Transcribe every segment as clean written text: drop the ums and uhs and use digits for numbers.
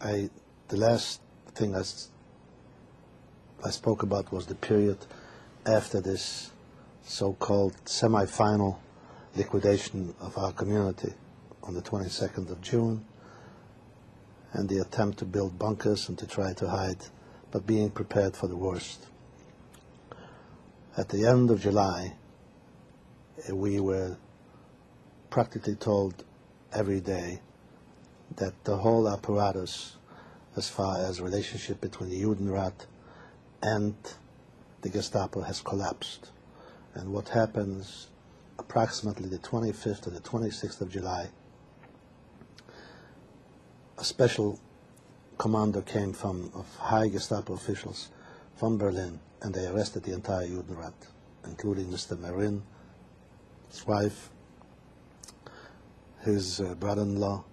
The last thing I spoke about was the period after this so-called semi-final liquidation of our community on the 22nd of June, and the attempt to build bunkers and to try to hide, but being prepared for the worst. At the end of July, we were practically told every day that the whole apparatus, as far as relationship between the Judenrat and the Gestapo, has collapsed. And what happens approximately the 25th or the 26th of July, a special commando came of high Gestapo officials from Berlin, and they arrested the entire Judenrat, including Mr. Marin, his wife, his brother-in-law,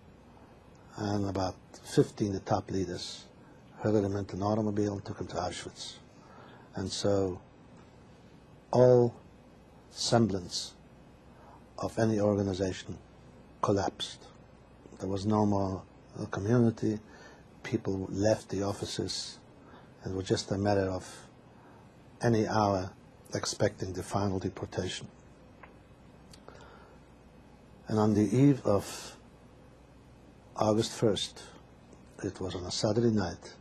and about 15 of the top leaders, herded them into an automobile and took them to Auschwitz. And so all semblance of any organization collapsed. There was no more a community. People left the offices. It was just a matter of any hour expecting the final deportation. And on the eve of August 1st, it was on a Saturday night,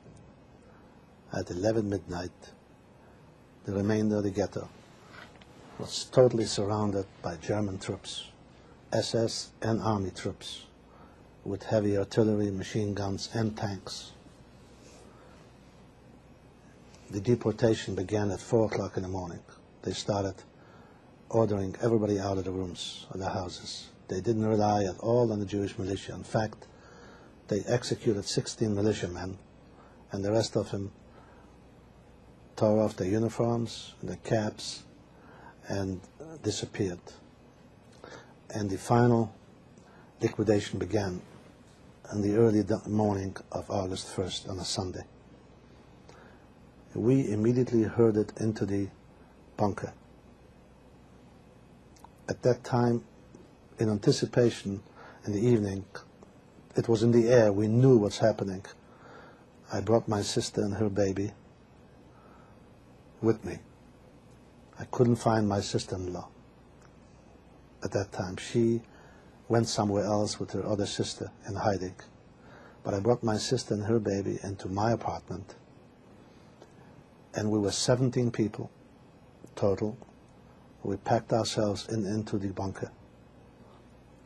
at 11 midnight, the remainder of the ghetto was totally surrounded by German troops, SS and army troops, with heavy artillery, machine guns, and tanks. The deportation began at 4 o'clock in the morning. They started ordering everybody out of the rooms, of the houses. They didn't rely at all on the Jewish militia. In fact, they executed 16 militiamen, and the rest of them tore off their uniforms, their caps, and disappeared. And the final liquidation began in the early morning of August 1st on a Sunday. We immediately herded into the bunker. At that time, in anticipation, in the evening, it was in the air, we knew what's happening. I brought my sister and her baby with me. I couldn't find my sister-in-law at that time. She went somewhere else with her other sister in hiding. But I brought my sister and her baby into my apartment, and we were 17 people total. We packed ourselves into the bunker.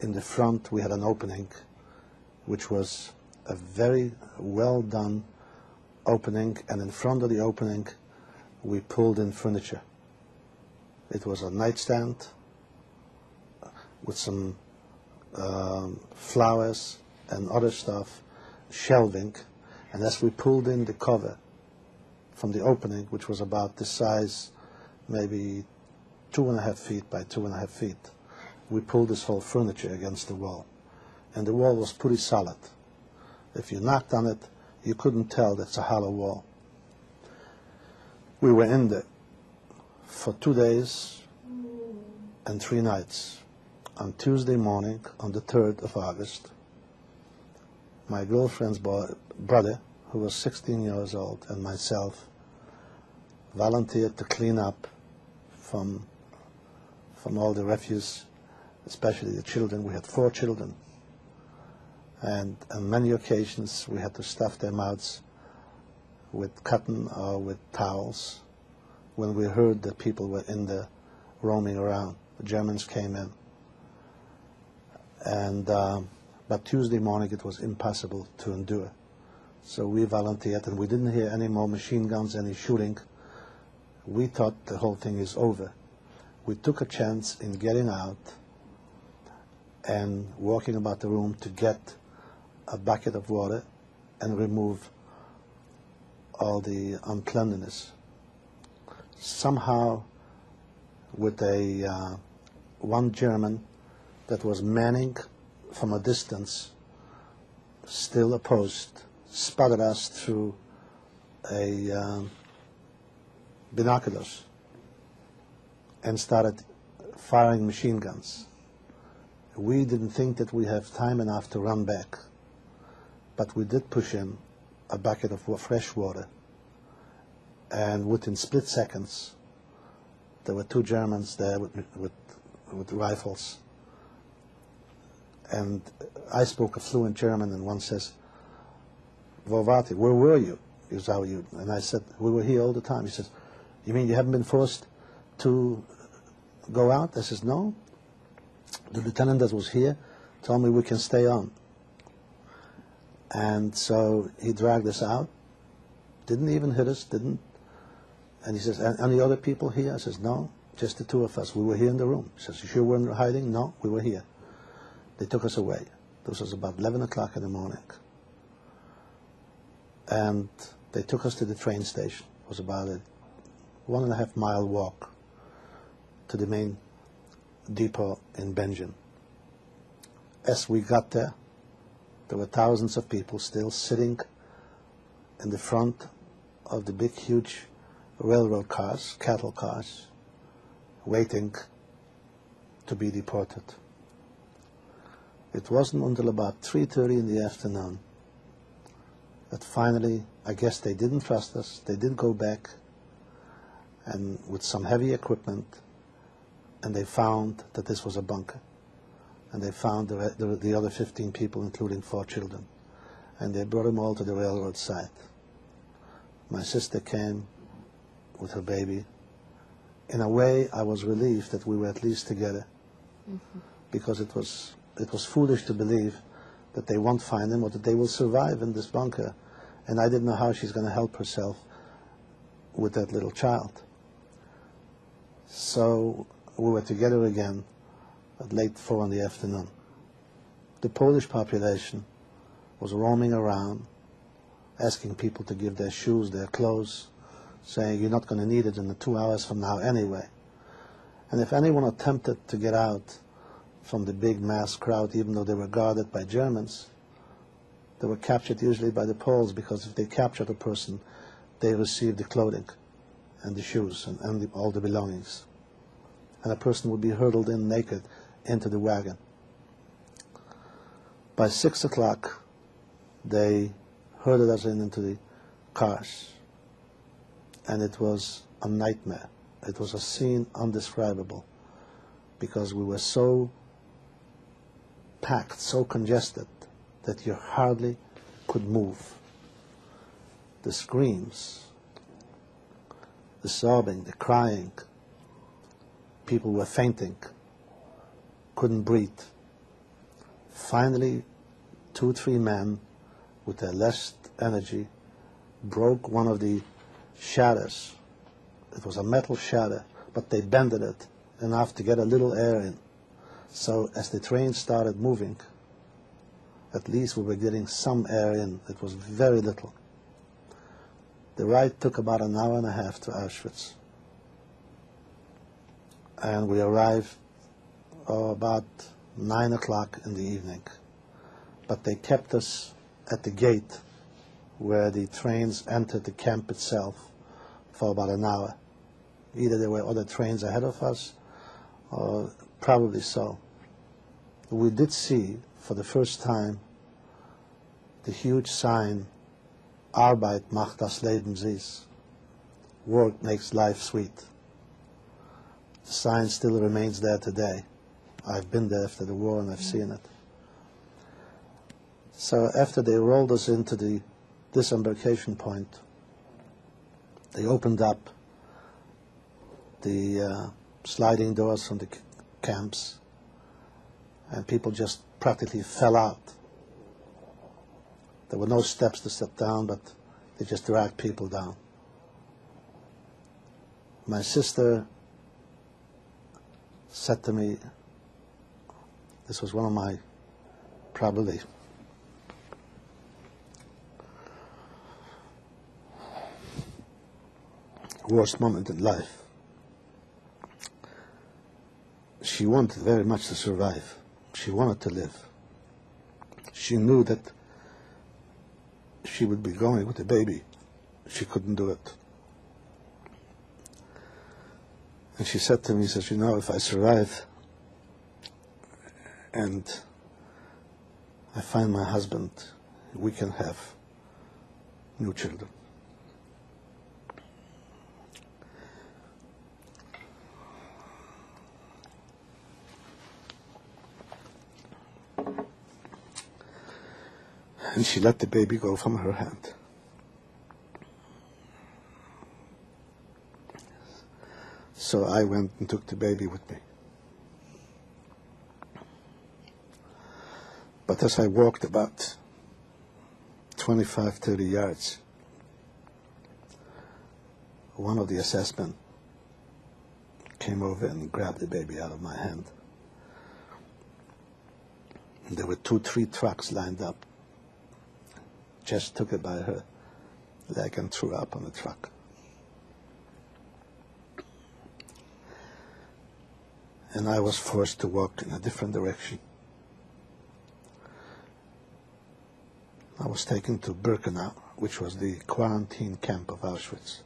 In the front we had an opening, which was a very well done opening, and in front of the opening we pulled in furniture. It was a nightstand with some flowers and other stuff, shelving, and as we pulled in the cover from the opening, which was about the size, maybe 2.5 feet by 2.5 feet, we pulled this whole furniture against the wall. And the wall was pretty solid. If you knocked on it, you couldn't tell that's a hollow wall. We were in there for 2 days and 3 nights. On Tuesday morning, on the 3rd of August, my girlfriend's brother, who was 16 years old, and myself volunteered to clean up from all the refuse, especially the children. We had 4 children, and on many occasions we had to stuff their mouths with cotton or with towels when we heard that people were in there roaming around. The Germans came in. And but Tuesday morning it was impossible to endure. So we volunteered, and we didn't hear any more machine guns, any shooting. We thought the whole thing is over. We took a chance in getting out and walking about the room to get a bucket of water and remove all the uncleanliness. Somehow, with one German that was manning from a distance, still opposed, spotted us through binoculars and started firing machine guns. We didn't think that we have time enough to run back, but we did push in, a bucket of fresh water, and within split seconds, there were two Germans there with rifles. And I spoke a fluent German, and one says, "Wo wart ihr? Where were you?" Is how you? And I said, "We were here all the time." He says, "You mean you haven't been forced to go out?" I says, "No. The lieutenant that was here told me we can stay on." And so he dragged us out, didn't even hit us, didn't. And he says, "Any other people here?" I says, "No, just the two of us. We were here in the room." He says, "You sure weren't hiding?" "No, we were here." They took us away. This was about 11 o'clock in the morning. And they took us to the train station. It was about a 1.5 mile walk to the main depot in Benjamin. As we got there were thousands of people still sitting in the front of the big, huge railroad cars, cattle cars, waiting to be deported. It wasn't until about 3:30 in the afternoon that finally, I guess they didn't trust us, they didn't go back, and with some heavy equipment, and they found that this was a bunker. And they found the other 15 people, including 4 children. And they brought them all to the railroad site. My sister came with her baby. In a way, I was relieved that we were at least together, because it was foolish to believe that they won't find him or that they will survive in this bunker. And I didn't know how she's going to help herself with that little child. So we were together again at late 4 in the afternoon. The Polish population was roaming around, asking people to give their shoes, their clothes, saying, "You're not going to need it in the 2 hours from now anyway." And if anyone attempted to get out from the big mass crowd, even though they were guarded by Germans, they were captured usually by the Poles, because if they captured a person, they received the clothing and the shoes and all the belongings. And a person would be hurled in naked into the wagon. By 6 o'clock, they herded us into the cars. And it was a nightmare. It was a scene undescribable, because we were so packed, so congested, that you hardly could move. The screams, the sobbing, the crying, people were fainting, couldn't breathe. Finally, 2 or 3 men, with their last energy, broke one of the shutters. It was a metal shutter, but they bended it enough to get a little air in. So as the train started moving, at least we were getting some air in. It was very little. The ride took about 1.5 hours to Auschwitz. And we arrived about 9 o'clock in the evening. But they kept us at the gate where the trains entered the camp itself for about an hour. Either there were other trains ahead of us, or probably so. We did see, for the first time, the huge sign, "Arbeit macht das Leben süß." Work makes life sweet. The sign still remains there today. I've been there after the war and I've seen it. So after they rolled us into the disembarkation point, they opened up the sliding doors from the camps, and people just practically fell out. There were no steps to step down, but they just dragged people down. My sister said to me, this was one of my probably worst moment in life. She wanted very much to survive. She wanted to live. She knew that she would be going with the baby. She couldn't do it. And she said to me, says, "You know, if I survive and I find my husband, we can have new children. And she let the baby go from her hand. So I went and took the baby with me. But as I walked about 25, 30 yards, one of the assessmen came over and grabbed the baby out of my hand. And there were 2-3 trucks lined up. Just took it by her leg and threw her up on the truck. And I was forced to walk in a different direction. I was taken to Birkenau, which was the quarantine camp of Auschwitz.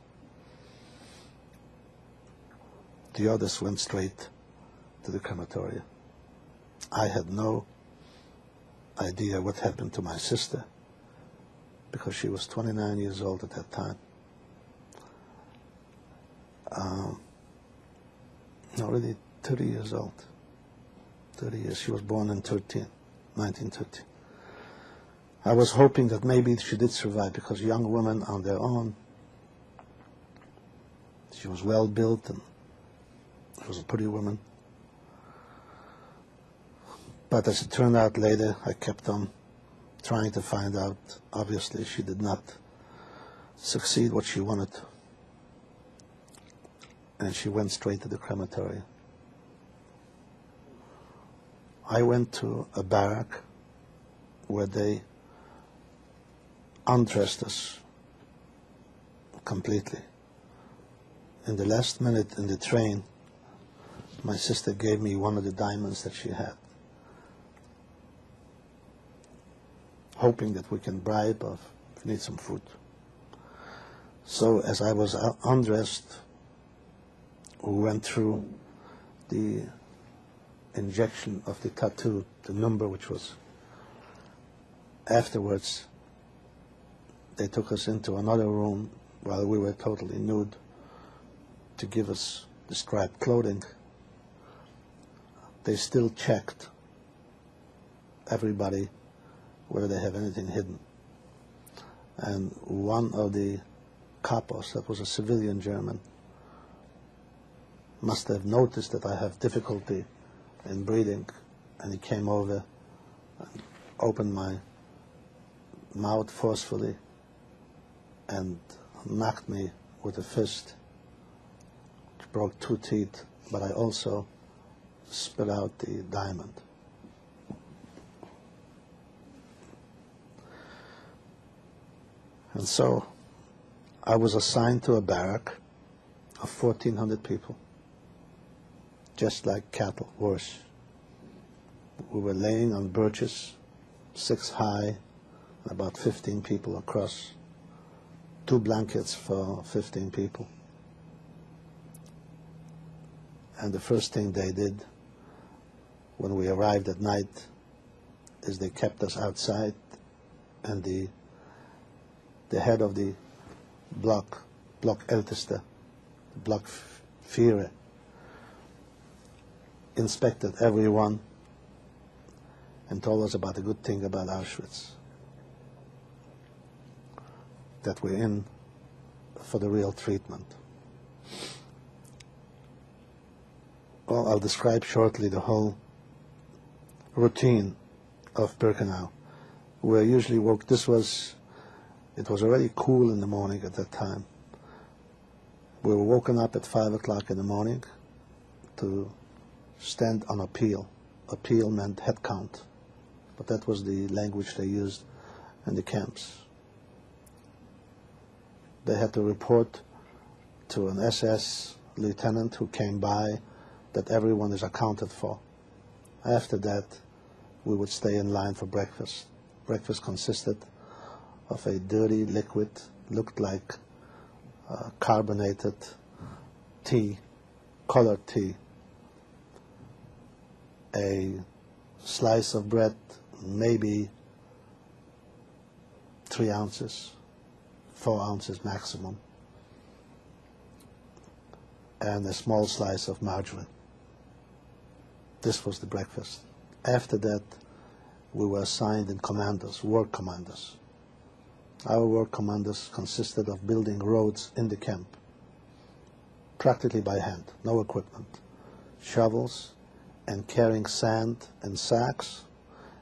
The others went straight to the crematorium. I had no idea what happened to my sister, because she was 29 years old at that time. Already 30 years old. 30 years. She was born in 1913. I was hoping that maybe she did survive, because young women on their own, she was well built and she was a pretty woman. But as it turned out later, I kept on trying to find out. Obviously, she did not succeed what she wanted. And she went straight to the crematorium. I went to a barrack where they undressed us completely. In the last minute in the train, my sister gave me one of the diamonds that she had, hoping that we can bribe or if we need some food. So as I was undressed, we went through the injection of the tattoo, the number which was. Afterwards, they took us into another room while we were totally nude to give us the striped clothing. They still checked everybody whether they have anything hidden. And one of the kapos, that was a civilian German, must have noticed that I have difficulty in breathing, and he came over and opened my mouth forcefully and knocked me with a fist, which broke 2 teeth, but I also spit out the diamond. And so I was assigned to a barrack of 1,400 people, just like cattle, worse. We were laying on birches, 6 high, about 15 people across, 2 blankets for 15 people. And the first thing they did when we arrived at night is they kept us outside, and the head of the block Älteste, block Führer, inspected everyone and told us about the good thing about Auschwitz, that we're in for the real treatment. Well, I'll describe shortly the whole routine of Birkenau. We usually woke, it was already cool in the morning at that time. We were woken up at 5 o'clock in the morning to stand on appeal. Appeal meant head count, but that was the language they used in the camps. They had to report to an SS lieutenant who came by that everyone is accounted for. After that, we would stay in line for breakfast. Breakfast consisted of a dirty liquid, looked like carbonated tea, colored tea, a slice of bread, maybe 3 ounces, 4 ounces maximum, and a small slice of margarine. This was the breakfast. After that, we were assigned in commandos, work commandos. Our work commandos consisted of building roads in the camp, practically by hand, no equipment, shovels, and carrying sand in sacks,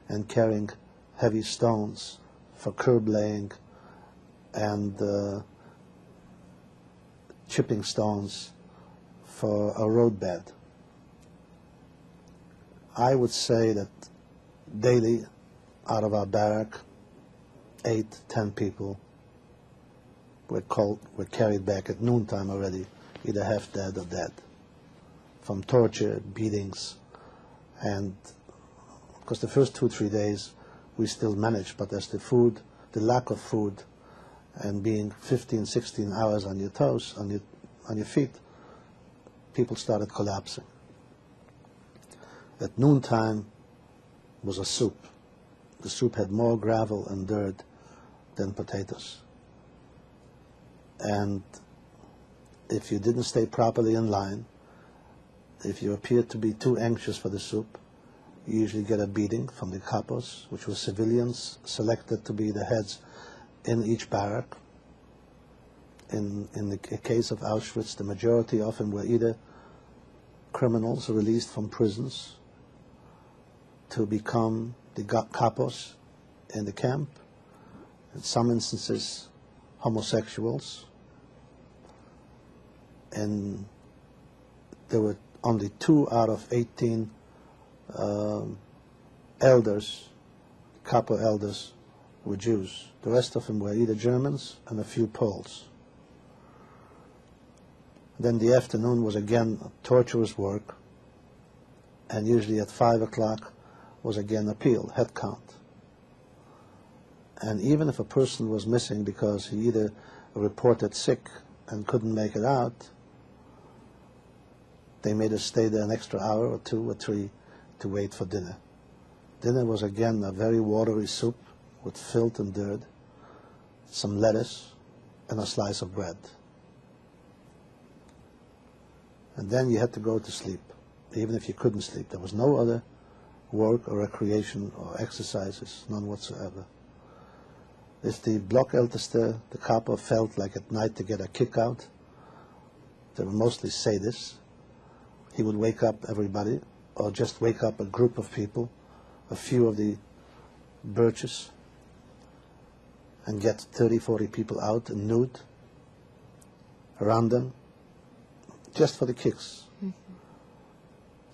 and carrying heavy stones for curb laying, and chipping stones for a roadbed. I would say that daily, out of our barrack, 8, 10 people were carried back at noontime already, either half dead or dead, from torture, beatings, and because the first 2-3 days we still managed, but as the lack of food, and being 15, 16 hours on your toes, on your feet, people started collapsing. At noontime was a soup. The soup had more gravel and dirt than potatoes. And if you didn't stay properly in line, if you appeared to be too anxious for the soup, you usually get a beating from the capos, which were civilians selected to be the heads in each barrack. In the case of Auschwitz, the majority of them were either criminals released from prisons to become the capos in the camp, in some instances homosexuals, and there were only 2 out of 18 elders, capo elders, were Jews. The rest of them were either Germans and a few Poles. Then the afternoon was again torturous work, and usually at 5 o'clock was again appeal, head count. And even if a person was missing because he either reported sick and couldn't make it out, they made us stay there an extra hour or 2 or 3 to wait for dinner. Dinner was again a very watery soup with filth and dirt, some lettuce, and a slice of bread. And then you had to go to sleep, even if you couldn't sleep. There was no other work or recreation or exercises, none whatsoever. If the Blockälteste, the capo, felt like at night to get a kick out, they were mostly sadists. He would wake up everybody, or just wake up a group of people, a few of the birches, and get 30, 40 people out and nude around them, just for the kicks. Mm-hmm.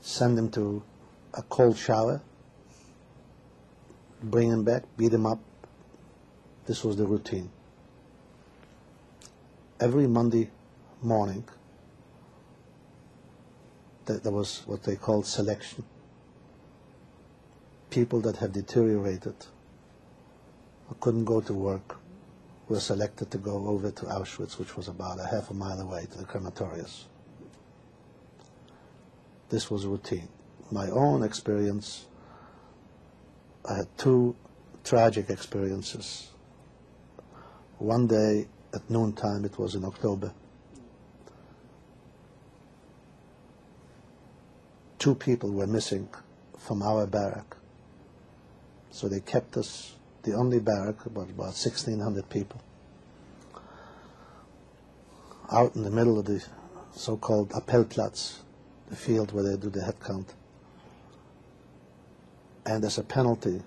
Send them to a cold shower, bring them back, beat them up. This was the routine. Every Monday morning, there was what they called selection. People that had deteriorated or couldn't go to work were selected to go over to Auschwitz, which was about a half a mile away, to the crematoriums. This was routine. My own experience, I had 2 tragic experiences. One day at noontime, it was in October, 2 people were missing from our barrack. So they kept us, the only barrack, about 1,600 people, out in the middle of the so-called Appellplatz, the field where they do the head count. And as a penalty,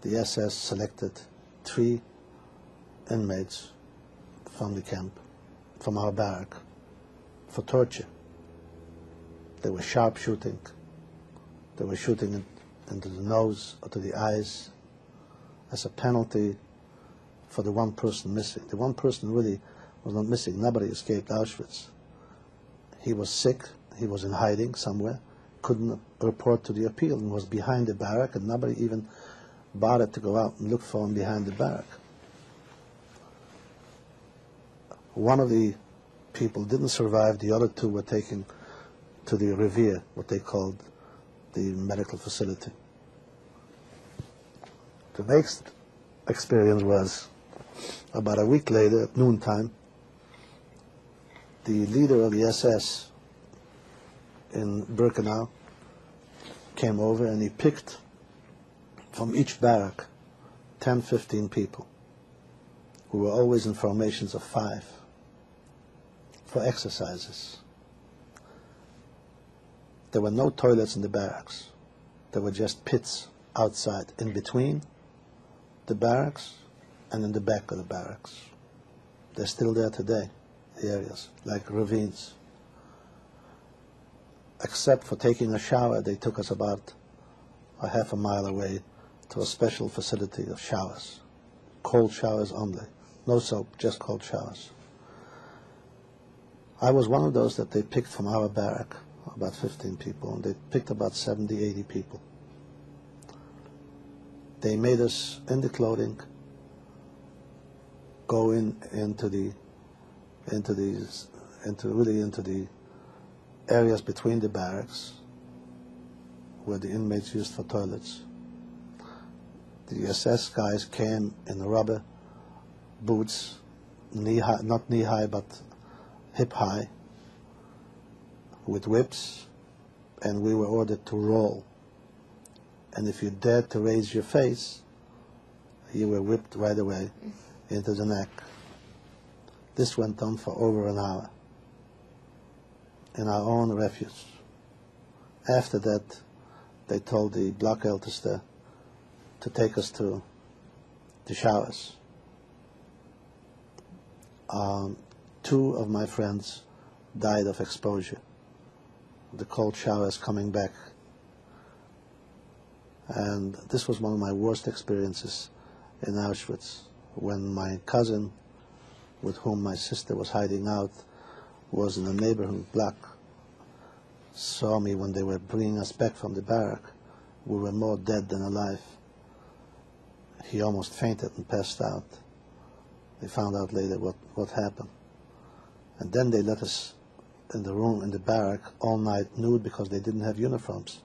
the SS selected 3 inmates from the camp, from our barrack, for torture. They were sharpshooting. They were shooting into the nose or to the eyes as a penalty for the one person missing. The one person really was not missing. Nobody escaped Auschwitz. He was sick. He was in hiding somewhere. Couldn't report to the appeal and was behind the barrack, and nobody even bothered to go out and look for him behind the barrack. One of the people didn't survive. The other 2 were taken to the Revier, what they called the medical facility. The next experience was About a week later, at noontime, the leader of the SS in Birkenau came over and he picked from each barrack 10, 15 people who were always in formations of 5 for exercises. There were no toilets in the barracks. There were just pits outside, in between the barracks and in the back of the barracks. They're still there today, the areas, like ravines. Except for taking a shower, they took us about a half a mile away to a special facility of showers. Cold showers only. No soap, just cold showers. I was one of those that they picked from our barrack, about 15 people, and they picked about 70, 80 people. They made us, in the clothing, go into the areas between the barracks where the inmates used for toilets. The SS guys came in rubber boots, knee-high, not knee-high, but hip-high, with whips, and we were ordered to roll. And if you dared to raise your face, you were whipped right away into the neck. This went on for over an hour in our own refuge. After that, they told the block elders to take us to the showers. 2 of my friends died of exposure. The cold showers coming back. And this was one of my worst experiences in Auschwitz, when my cousin, with whom my sister was hiding out, was in a neighborhood block, saw me when they were bringing us back from the barrack. We were more dead than alive. He almost fainted and passed out. They found out later what happened. And then they let us in the room, in the barrack, all night nude because they didn't have uniforms.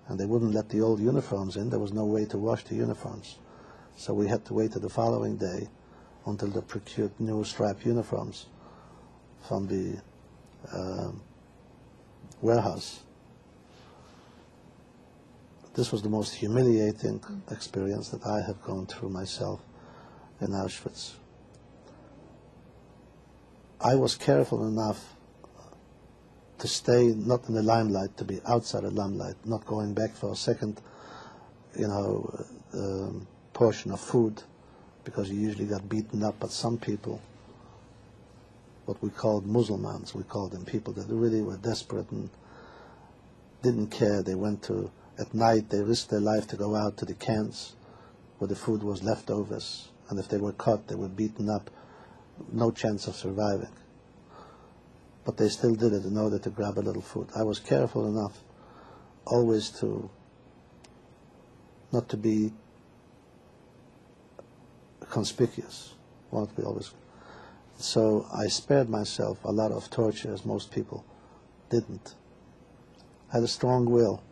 And they wouldn't let the old uniforms in. There was no way to wash the uniforms. So we had to wait till the following day until they procured new striped uniforms from the warehouse. This was the most humiliating experience that I have gone through myself in Auschwitz. I was careful enough to stay not in the limelight, to be outside the limelight, not going back for a second, portion of food, because you usually got beaten up. But some people, what we called Muslims, we called them people that really were desperate and didn't care. They went to, at night, they risked their life to go out to the cans where the food was leftovers, and if they were caught, they were beaten up. No chance of surviving. But they still did it in order to grab a little food. I was careful enough always not to be conspicuous. Wanted to be always. So I spared myself a lot of torture, as most people didn't. I had a strong will.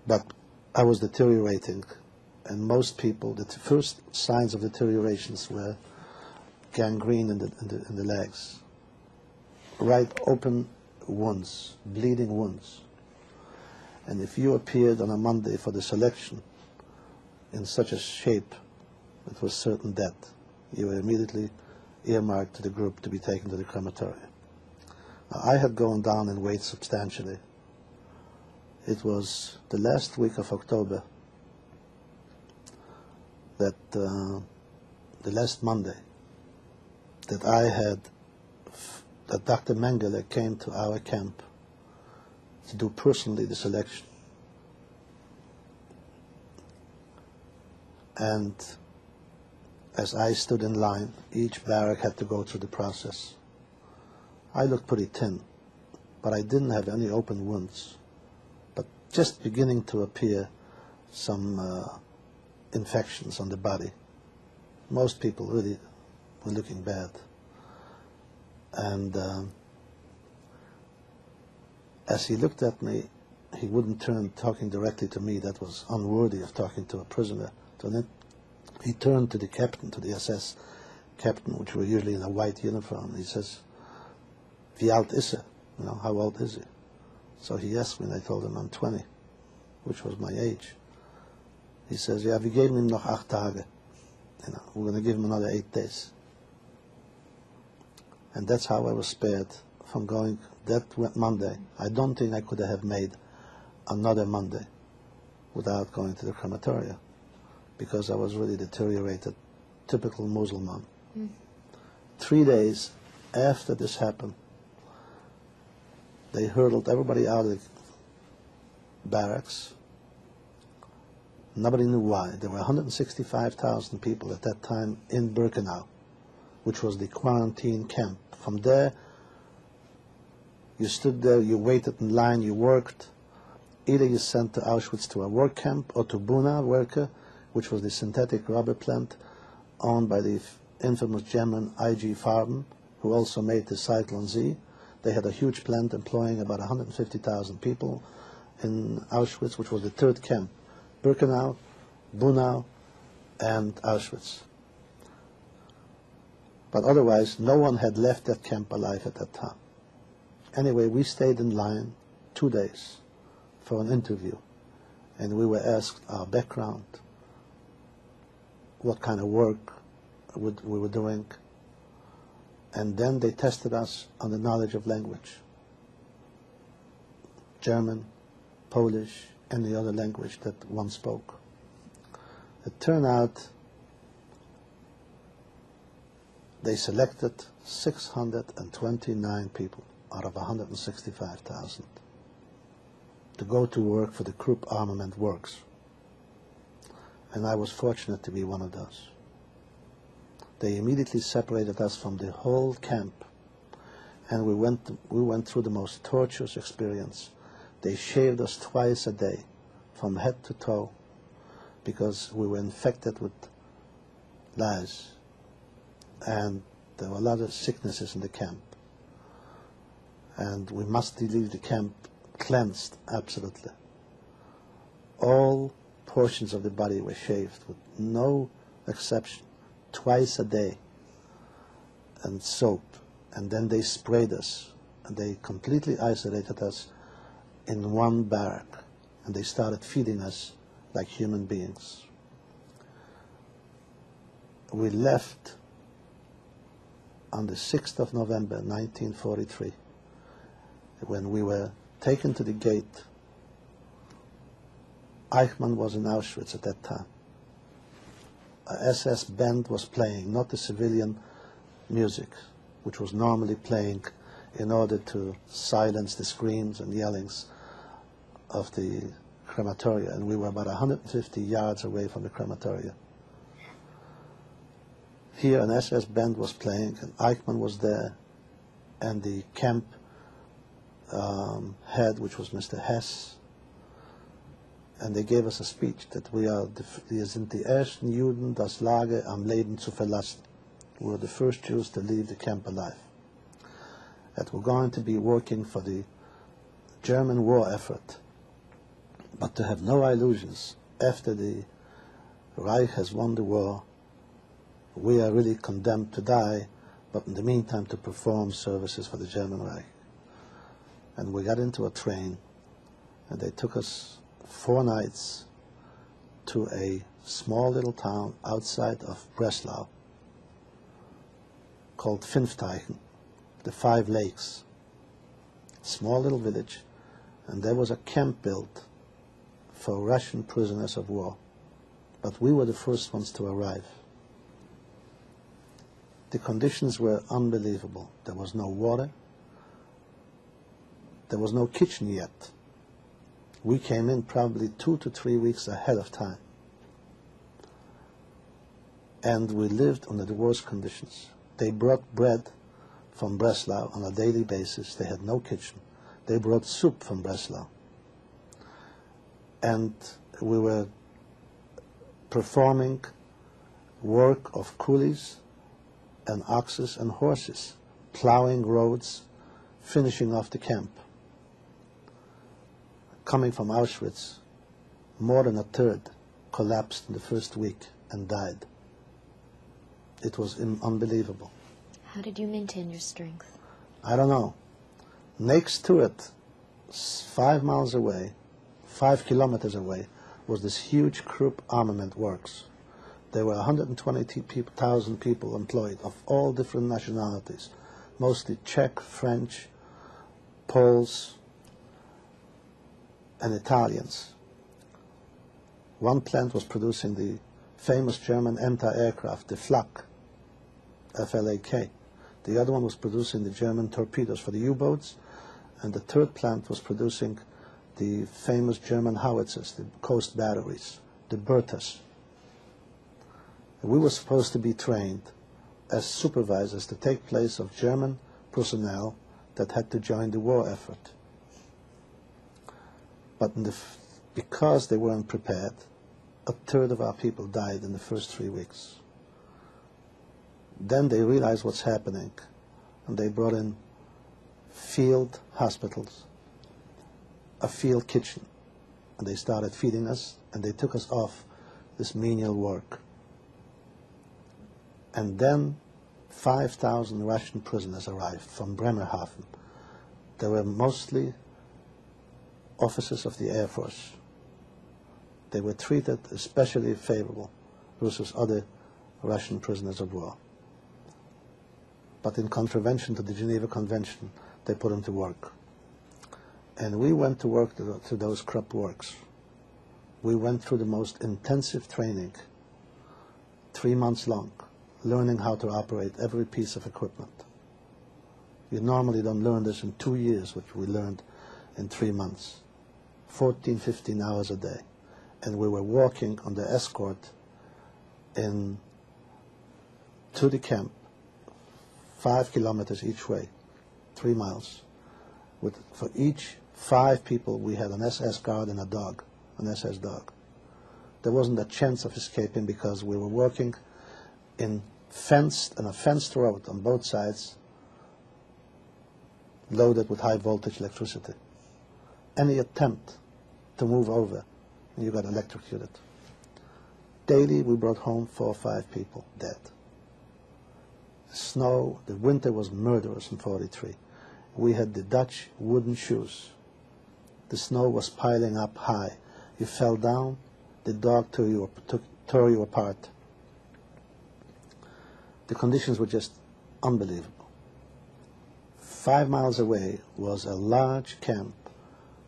But I was deteriorating, and most people, the first signs of deteriorations were gangrene in the legs, right open wounds, bleeding wounds. And if you appeared on a Monday for the selection in such a shape, it was certain death. You were immediately earmarked to the group to be taken to the crematorium. I had gone down in weight substantially. It was the last week of October that, the last Monday, that that Dr. Mengele came to our camp to do personally the selection. And as I stood in line, each barrack had to go through the process. I looked pretty thin, but I didn't have any open wounds, but just beginning to appear some infections on the body. Most people really were looking bad. And as he looked at me, he wouldn't turn talking directly to me. That was unworthy of talking to a prisoner. He turned to the captain, to the SS captain, which were usually in a white uniform. He says, "Wie alt is er?" You know, how old is he? So he asked me, and I told him I'm 20, which was my age. He says, "Ja, wir geben ihm noch 8 Tage. You know, we're going to give him another 8 days." And that's how I was spared from going that Monday. I don't think I could have made another Monday without going to the crematoria, because I was really deteriorated, typical Muslim. 3 days after this happened, they hurled everybody out of the barracks. Nobody knew why. There were 165,000 people at that time in Birkenau, which was the quarantine camp. From there, you stood there, you waited in line, you worked. Either you sent to Auschwitz to a work camp or to Buna, Werke, which was the synthetic rubber plant owned by the infamous German IG Farben, who also made the Cyclone Z. They had a huge plant employing about 150,000 people in Auschwitz, which was the third camp. Birkenau, Buna, and Auschwitz. But otherwise, no one had left that camp alive at that time. Anyway, we stayed in line 2 days for an interview, and we were asked our background, what kind of work we were doing, and then they tested us on the knowledge of language. German, Polish, any other language that one spoke. It turned out they selected 629 people out of 165,000 to go to work for the Krupp Armament Works. And I was fortunate to be one of those. They immediately separated us from the whole camp, and we went through the most torturous experience. They shaved us twice a day, from head to toe, because we were infected with lice, and there were a lot of sicknesses in the camp. And we must leave the camp cleansed, absolutely. All portions of the body were shaved, with no exception, twice a day, and soap. And then they sprayed us, and they completely isolated us in one barrack, and they started feeding us like human beings. We left on the 6th of November 1943. When we were taken to the gate, Eichmann was in Auschwitz at that time. A SS band was playing, not the civilian music, which was normally playing in order to silence the screams and yellings of the crematoria, and we were about 150 yards away from the crematoria. Here an SS band was playing, and Eichmann was there, and the camp head, which was Mr. Hess, and they gave us a speech that wir sind die ersten Juden, das Lager am Leben zu verlassen. We were the first Jews to leave the camp alive. That we're going to be working for the German war effort, but to have no illusions. After the Reich has won the war, we are really condemned to die, but in the meantime to perform services for the German Reich. And we got into a train, and they took us 4 nights to a small little town outside of Breslau called Fünfteichen, the 5 lakes. Small little village, and there was a camp built for Russian prisoners of war. But we were the first ones to arrive. The conditions were unbelievable. There was no water. There was no kitchen yet. We came in probably 2 to 3 weeks ahead of time. And we lived under the worst conditions. They brought bread from Breslau on a daily basis. They had no kitchen. They brought soup from Breslau. And we were performing work of coolies and oxes and horses, plowing roads, finishing off the camp. Coming from Auschwitz, more than a third collapsed in the first week. and died. It was unbelievable. How did you maintain your strength? I don't know. Next to it, 5 miles away, 5 kilometers away, was this huge Krupp armament works. There were 120,000 people employed of all different nationalities, mostly Czech, French, Poles, and Italians. One plant was producing the famous German anti-aircraft, the Flak, F-L-A-K. The other one was producing the German torpedoes for the U-boats, and the third plant was producing the famous German howitzers, the coast batteries, the Berthas. We were supposed to be trained as supervisors to take place of German personnel that had to join the war effort. But because they weren't prepared, a third of our people died in the first 3 weeks. Then they realized what's happening, and they brought in field hospitals, a field kitchen, and they started feeding us, and they took us off this menial work. And then 5,000 Russian prisoners arrived from Bremerhaven. They were mostly officers of the Air Force. They were treated especially favorable versus other Russian prisoners of war. But in contravention to the Geneva Convention, they put them to work. And we went to work to those Krupp works. We went through the most intensive training, 3 months long, learning how to operate every piece of equipment. You normally don't learn this in 2 years, which we learned in 3 months, 14, 15 hours a day. And we were walking on the escort to the camp, 5 kilometers each way, 3 miles. For each 5 people, we had an SS guard and a dog, an SS dog. There wasn't a chance of escaping because we were working in a fenced road on both sides, loaded with high voltage electricity. Any attempt to move over, you got electrocuted. Daily we brought home 4 or 5 people dead. The snow, the winter was murderous in '43. We had the Dutch wooden shoes. The snow was piling up high. You fell down, the dog tore you apart. The conditions were just unbelievable. 5 miles away was a large camp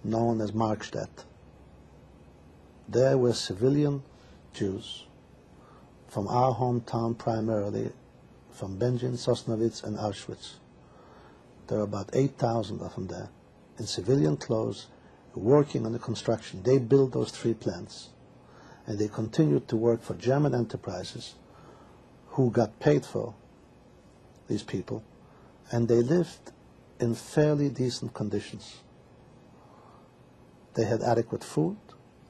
known as Markstedt. There were civilian Jews from our hometown primarily, from Benjin, Sosnowitz, and Auschwitz. There were about 8,000 of them there, in civilian clothes, working on the construction. They built those 3 plants, and they continued to work for German enterprises who got paid for these people, and they lived in fairly decent conditions. They had adequate food,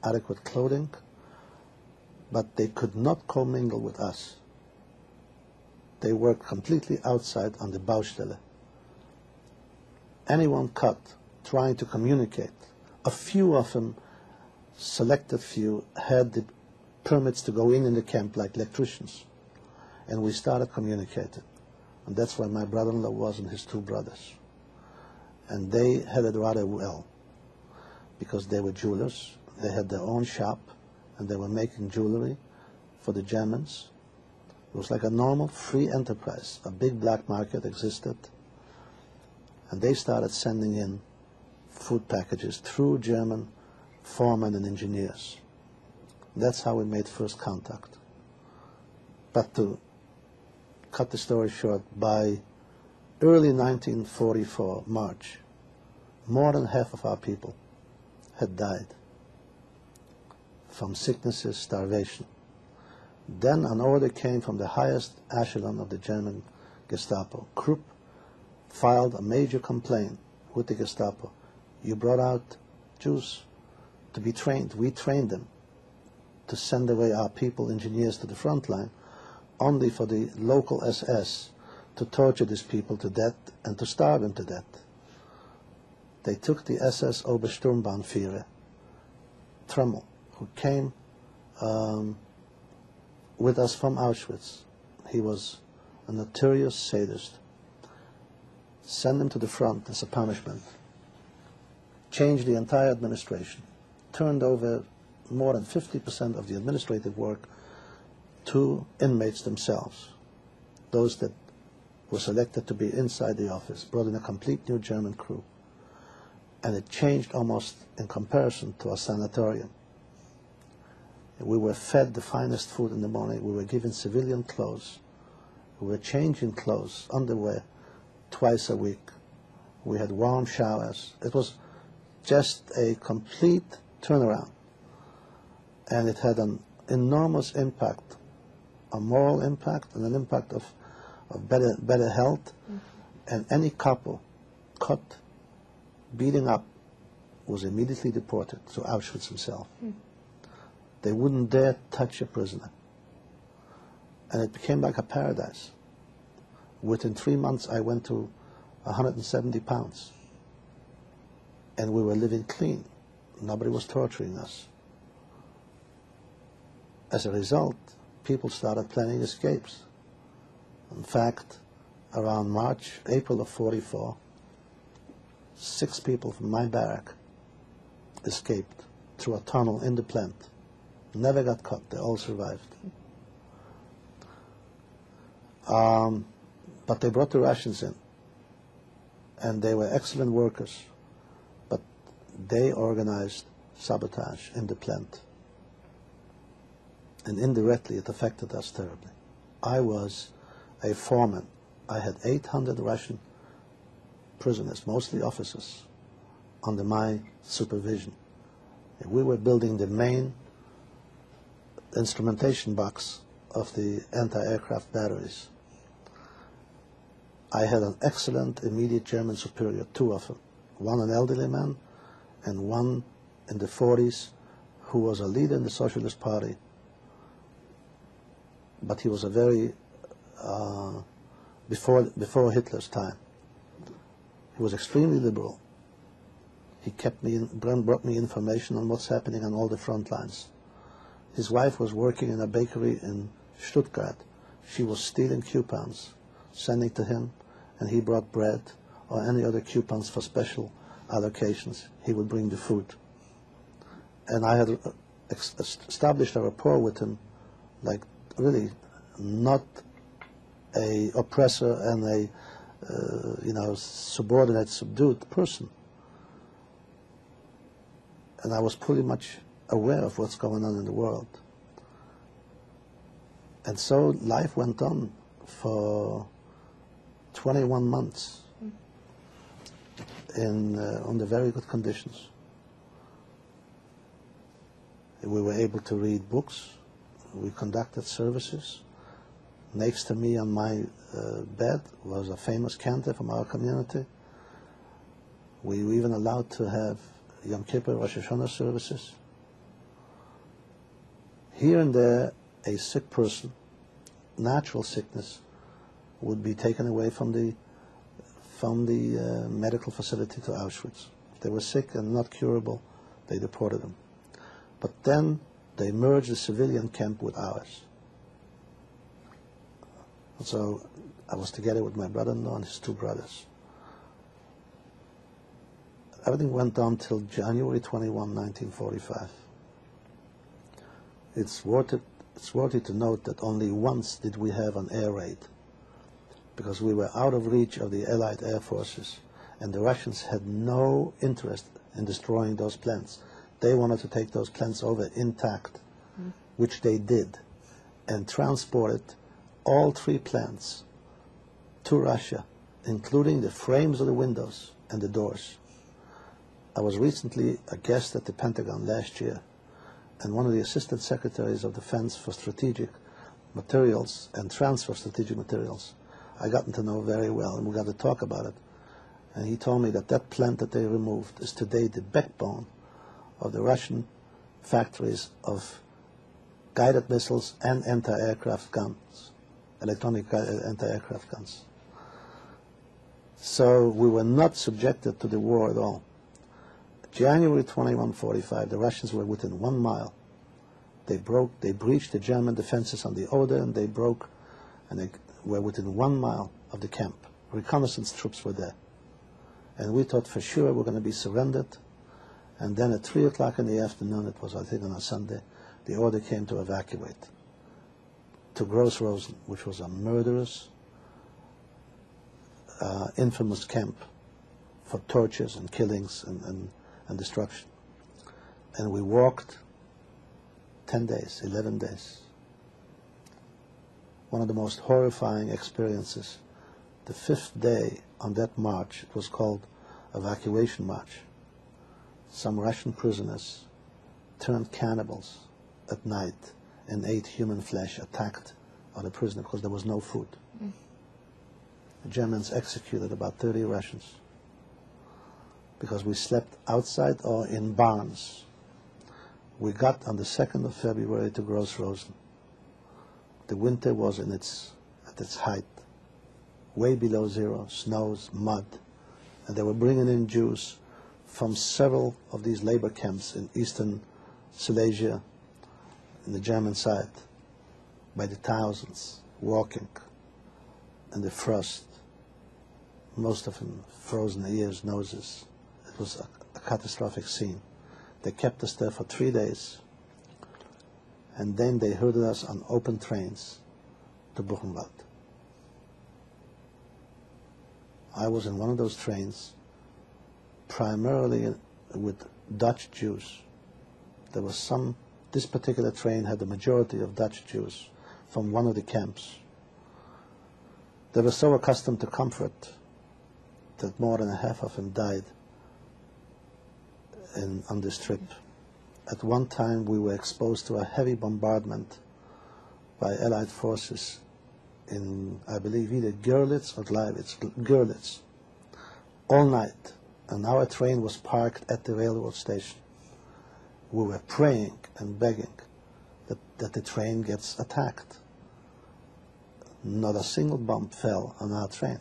adequate clothing, but they could not commingle with us. They worked completely outside on the Baustelle. Anyone caught trying to communicate, a few of them, selected few, had the permits to go in the camp like electricians. And we started communicating. And that's where my brother-in-law was and his 2 brothers. And they had it rather well, because they were jewelers. They had their own shop, and they were making jewelry for the Germans. It was like a normal free enterprise. A big black market existed. And they started sending in food packages through German foremen and engineers. That's how we made first contact. But to cut the story short, by early 1944, March, more than half of our people had died from sicknesses, starvation. Then an order came from the highest echelon of the German Gestapo. Krupp filed a major complaint with the Gestapo. You brought out Jews to be trained. We trained them to send away our people, engineers, to the front line, only for the local SS to torture these people to death and to starve them to death. They took the SS Obersturmbannführer, Trömmel, who came with us from Auschwitz. He was a notorious sadist. Send him to the front as a punishment. Changed the entire administration. Turned over more than 50% of the administrative work to inmates themselves. Those that were selected to be inside the office, brought in a complete new German crew. And it changed almost in comparison to a sanatorium. We were fed the finest food in the morning. We were given civilian clothes. We were changing clothes, underwear, twice a week. We had warm showers. It was just a complete turnaround. And it had an enormous impact, a moral impact and an impact of better health. And any couple caught beating up was immediately deported to Auschwitz himself. They wouldn't dare touch a prisoner. And it became like a paradise. Within 3 months, I went to 170 pounds. And we were living clean. Nobody was torturing us. As a result, people started planning escapes. In fact, around April of '44, 6 people from my barrack escaped through a tunnel in the plant. Never got caught. They all survived. But they brought the Russians in. And they were excellent workers. But they organized sabotage in the plant. And indirectly it affected us terribly. I was a foreman. I had 800 Russian prisoners, mostly officers, under my supervision. We were building the main instrumentation box of the anti-aircraft batteries. I had an excellent immediate German superior, 2 of them. One an elderly man and one in the 40s who was a leader in the Socialist Party. But he was a very, before Hitler's time. He was extremely liberal. He brought me information on what's happening on all the front lines. His wife was working in a bakery in Stuttgart. She was stealing coupons, sending to him, and he brought bread or any other coupons for special allocations. He would bring the food. And I had established a rapport with him, like really not a oppressor and a subordinate, subdued person. And I was pretty much aware of what's going on in the world. And so life went on for 21 months under very good conditions. We were able to read books. We conducted services. Next to me on my bed was a famous cantor from our community. We were even allowed to have Yom Kippur, Rosh Hashanah services. Here and there, a sick person, natural sickness, would be taken away from the medical facility to Auschwitz. If they were sick and not curable, they deported them. But then they merged the civilian camp with ours. So I was together with my brother-in-law and his 2 brothers. Everything went on till January 21, 1945. It's worthy to note that only once did we have an air raid, because we were out of reach of the Allied air forces, and the Russians had no interest in destroying those plants. They wanted to take those plants over intact, which they did, and transported all 3 plants to Russia, including the frames of the windows and the doors. I was recently a guest at the Pentagon last year, and one of the Assistant Secretaries of Defense for Strategic Materials and Transfer of Strategic Materials, I gotten to know very well, and we got to talk about it. And he told me that that plant that they removed is today the backbone of the Russian factories of guided missiles and anti-aircraft guns, electronic anti-aircraft guns. So we were not subjected to the war at all. January 21, 1945, the Russians were within 1 mile. They breached the German defenses on the Oder, and they broke, and they were within 1 mile of the camp. Reconnaissance troops were there. And we thought for sure we're going to be surrendered. And then at 3 o'clock in the afternoon, it was I think on a Sunday, the order came to evacuate to Gross-Rosen, which was a murderous, infamous camp for tortures and killings and destruction. And we walked 10 days, 11 days. One of the most horrifying experiences. The 5th day on that march, it was called Evacuation March. Some Russian prisoners turned cannibals at night and ate human flesh, attacked other prisoners because there was no food. The Germans executed about 30 Russians because we slept outside or in barns. We got on the 2nd of February to Gross-Rosen. The winter was at its height, way below zero, snows, mud, and they were bringing in Jews from several of these labor camps in eastern Silesia, in the German side, by the thousands, walking in the frost, most of them frozen ears, noses. It was a catastrophic scene. They kept us there for 3 days, and then they herded us on open trains to Buchenwald. I was in one of those trains, primarily with Dutch Jews. There was this particular train had the majority of Dutch Jews from one of the camps. They were so accustomed to comfort that more than half of them died on this trip. At one time we were exposed to a heavy bombardment by Allied forces in, I believe, either Görlitz or Gleiwitz, Görlitz, all night. And our train was parked at the railroad station. We were praying and begging that the train gets attacked. Not a single bomb fell on our train.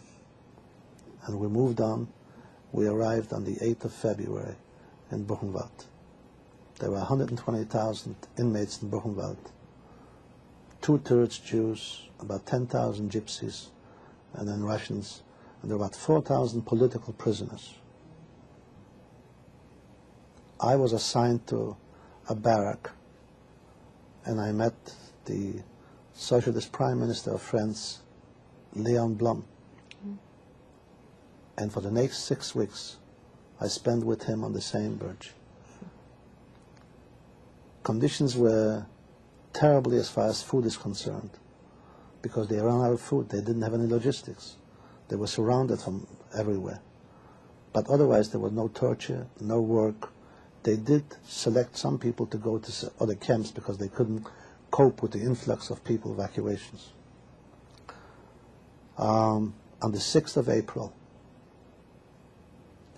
And we moved on. We arrived on the 8th of February in Buchenwald. There were 120,000 inmates in Buchenwald, 2/3 Jews, about 10,000 gypsies, and then Russians, and there were about 4,000 political prisoners. I was assigned to a barrack, and I met the Socialist Prime Minister of France, Leon Blum. And for the next 6 weeks, I spent with him on the Salzberg. Conditions were terribly as far as food is concerned, because they ran out of food. They didn't have any logistics. They were surrounded from everywhere. But otherwise, there was no torture, no work. They did select some people to go to other camps because they couldn't cope with the influx of people evacuations. On the 6th of April,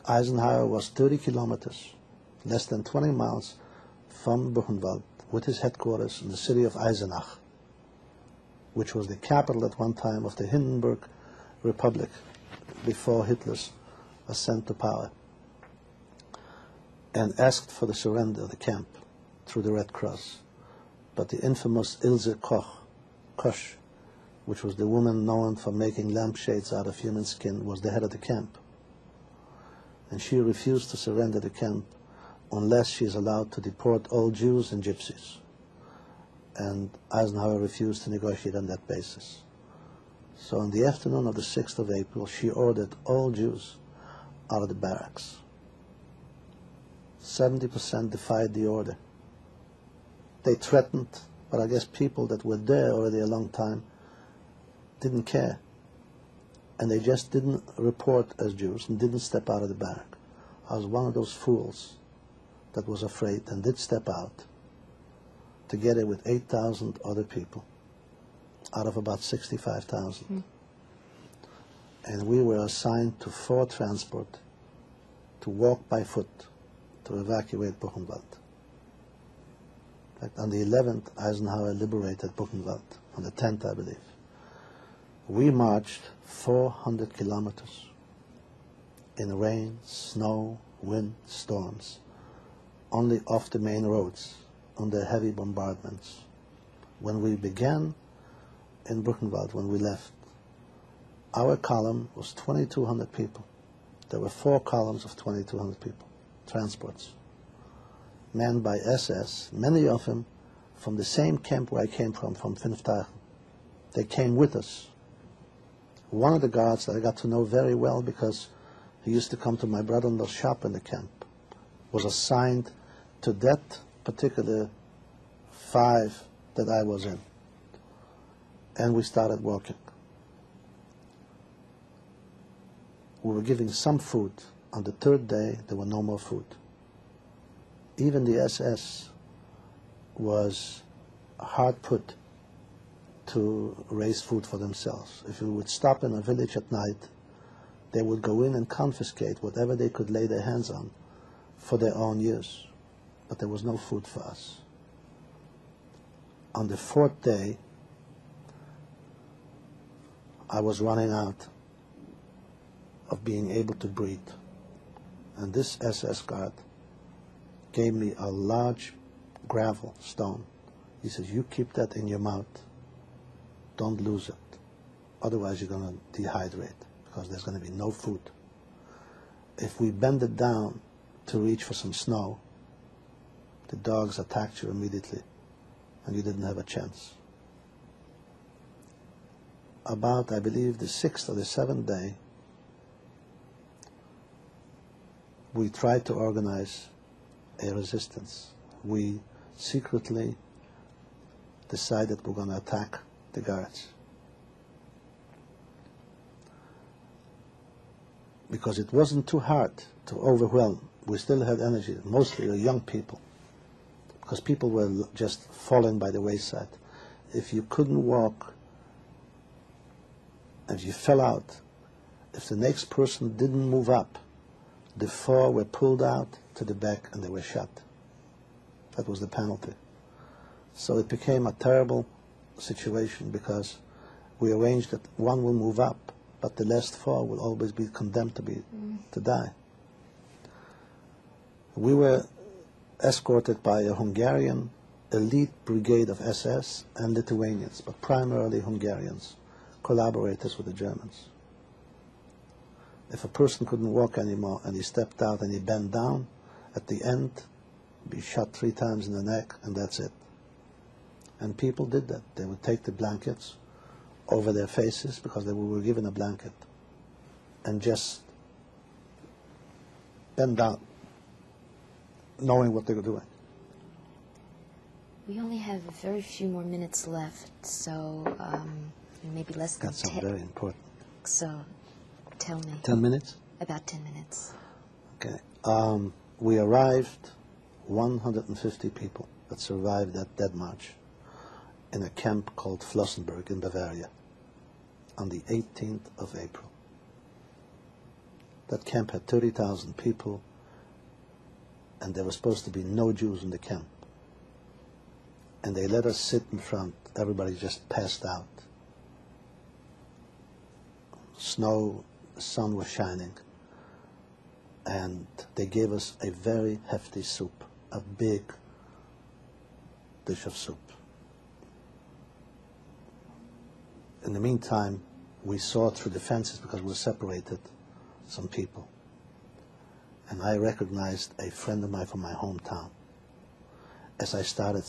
Eisenhower was 30 kilometers, less than 20 miles from Buchenwald, with his headquarters in the city of Eisenach, which was the capital at one time of the Hindenburg Republic before Hitler's ascent to power, and asked for the surrender of the camp through the Red Cross. But the infamous Ilse Koch, which was the woman known for making lampshades out of human skin, was the head of the camp. And she refused to surrender the camp unless she is allowed to deport all Jews and Gypsies. And Eisenhower refused to negotiate on that basis. So on the afternoon of the 6th of April, she ordered all Jews out of the barracks. 70% defied the order. They threatened, but I guess people that were there already a long time didn't care. And they just didn't report as Jews and didn't step out of the barrack. I was one of those fools that was afraid and did step out, together with 8,000 other people out of about 65,000. And we were assigned to 4 transport to walk by foot to evacuate Buchenwald. In fact, on the 11th, Eisenhower liberated Buchenwald, on the 10th, I believe. We marched 400 kilometers in rain, snow, wind, storms, only off the main roads under heavy bombardments. When we began in Buchenwald, when we left, our column was 2,200 people. There were 4 columns of 2,200 people, transports, manned by SS, many of them from the same camp where I came from Fünfteichen. They came with us. One of the guards that I got to know very well because he used to come to my brother-in-law's shop in the camp was assigned to that particular 5 that I was in. And we started walking. We were giving some food. On the 3rd day, there were no more food. Even the SS was hard put to raise food for themselves. If we would stop in a village at night, they would go in and confiscate whatever they could lay their hands on for their own use. But there was no food for us. On the 4th day, I was running out of being able to breathe. And this SS guard gave me a large gravel stone. He says, you keep that in your mouth. Don't lose it. Otherwise you're going to dehydrate because there's going to be no food. If we bend it down to reach for some snow, the dogs attacked you immediately and you didn't have a chance. About, I believe, the 6th or the 7th day, we tried to organize a resistance. We secretly decided we're going to attack the guards. Because it wasn't too hard to overwhelm. We still had energy, mostly young people, because people were just falling by the wayside. If you couldn't walk, if you fell out, if the next person didn't move up, the 4 were pulled out to the back and they were shot. That was the penalty. So it became a terrible situation because we arranged that one will move up, but the last 4 will always be condemned to die. We were escorted by a Hungarian elite brigade of SS and Lithuanians, but primarily Hungarians, collaborators with the Germans. If a person couldn't walk anymore and he stepped out and he bent down, at the end, he'd be shot 3 times in the neck and that's it. And people did that. They would take the blankets over their faces because they were given a blanket and just bend down, knowing what they were doing. We only have very few more minutes left, so maybe less than 10. That's something very important. So, tell me. 10 minutes? About 10 minutes. Okay. We arrived, 150 people that survived that dead march, in a camp called Salzberg in Bavaria on the 18th of April. That camp had 30,000 people, and there were supposed to be no Jews in the camp. And they let us sit in front. Everybody just passed out. Snow, the sun was shining, and they gave us a very hefty soup, a big dish of soup. In the meantime, we saw through the fences, because we were separated, some people. And I recognized a friend of mine from my hometown. As I started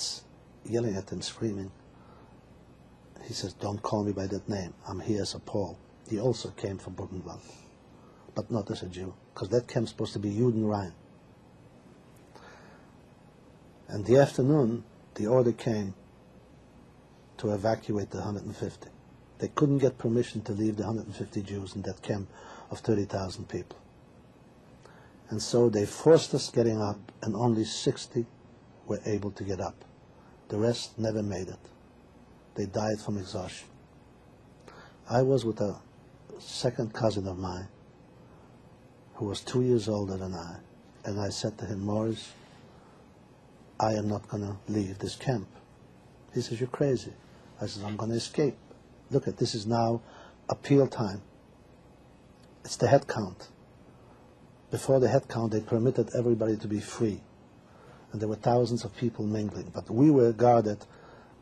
yelling at him, screaming, he says, "Don't call me by that name. I'm here as a Pole." He also came from Buchenwald, but not as a Jew, because that camp's supposed to be Judenrein. And the afternoon, the order came to evacuate the 150. They couldn't get permission to leave the 150 Jews in that camp of 30,000 people. And so they forced us getting up, and only 60 were able to get up. The rest never made it. They died from exhaustion. I was with a second cousin of mine who was 2 years older than I, and I said to him, "Morris, I am not going to leave this camp." He says, "You're crazy." I said, "I'm going to escape. Look, this is now appeal time. It's the head count. Before the head count, they permitted everybody to be free. and there were thousands of people mingling, but we were guarded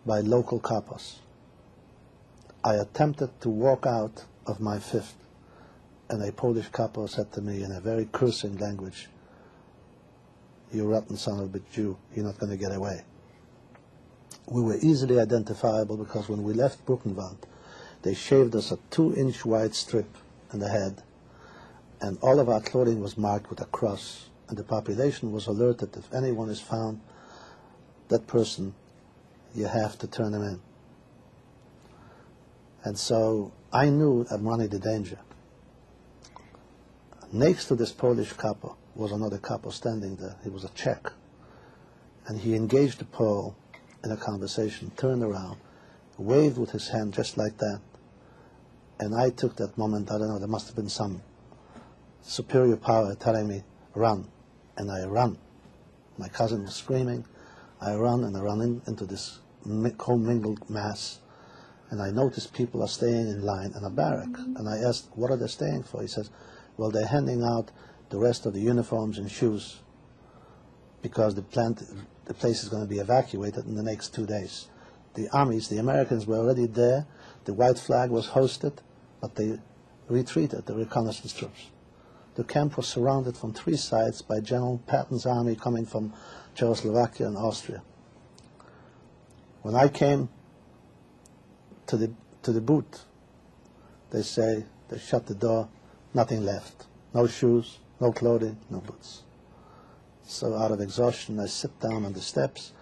by local kapos. I attempted to walk out of my fifth, and a Polish capo said to me in a very cursing language, "You rotten son of a Jew, you're not going to get away." We were easily identifiable because when we left Buchenwald, they shaved us a 2-inch wide strip in the head, and all of our clothing was marked with a cross, and the population was alerted if anyone is found, that person, you have to turn him in. And so I knew I'm running the danger. Next to this Polish capo was another capo standing there. He was a Czech. And he engaged the Pole in a conversation, turned around, waved with his hand just like that. And I took that moment, I don't know, there must have been some superior power telling me, run. And I run. My cousin was screaming. I run, and I run into this commingled mass. And I noticed people are staying in line in a barrack. And I asked, what are they staying for? He says, well, they're handing out the rest of the uniforms and shoes because the place is going to be evacuated in the next 2 days. The armies, the Americans were already there. The white flag was hosted, but they retreated, the reconnaissance troops. The camp was surrounded from 3 sides by General Patton's army coming from Czechoslovakia and Austria. When I came to the booth, they say, they shut the door, nothing left. No shoes, no clothing, no boots. So out of exhaustion, I sit down on the steps,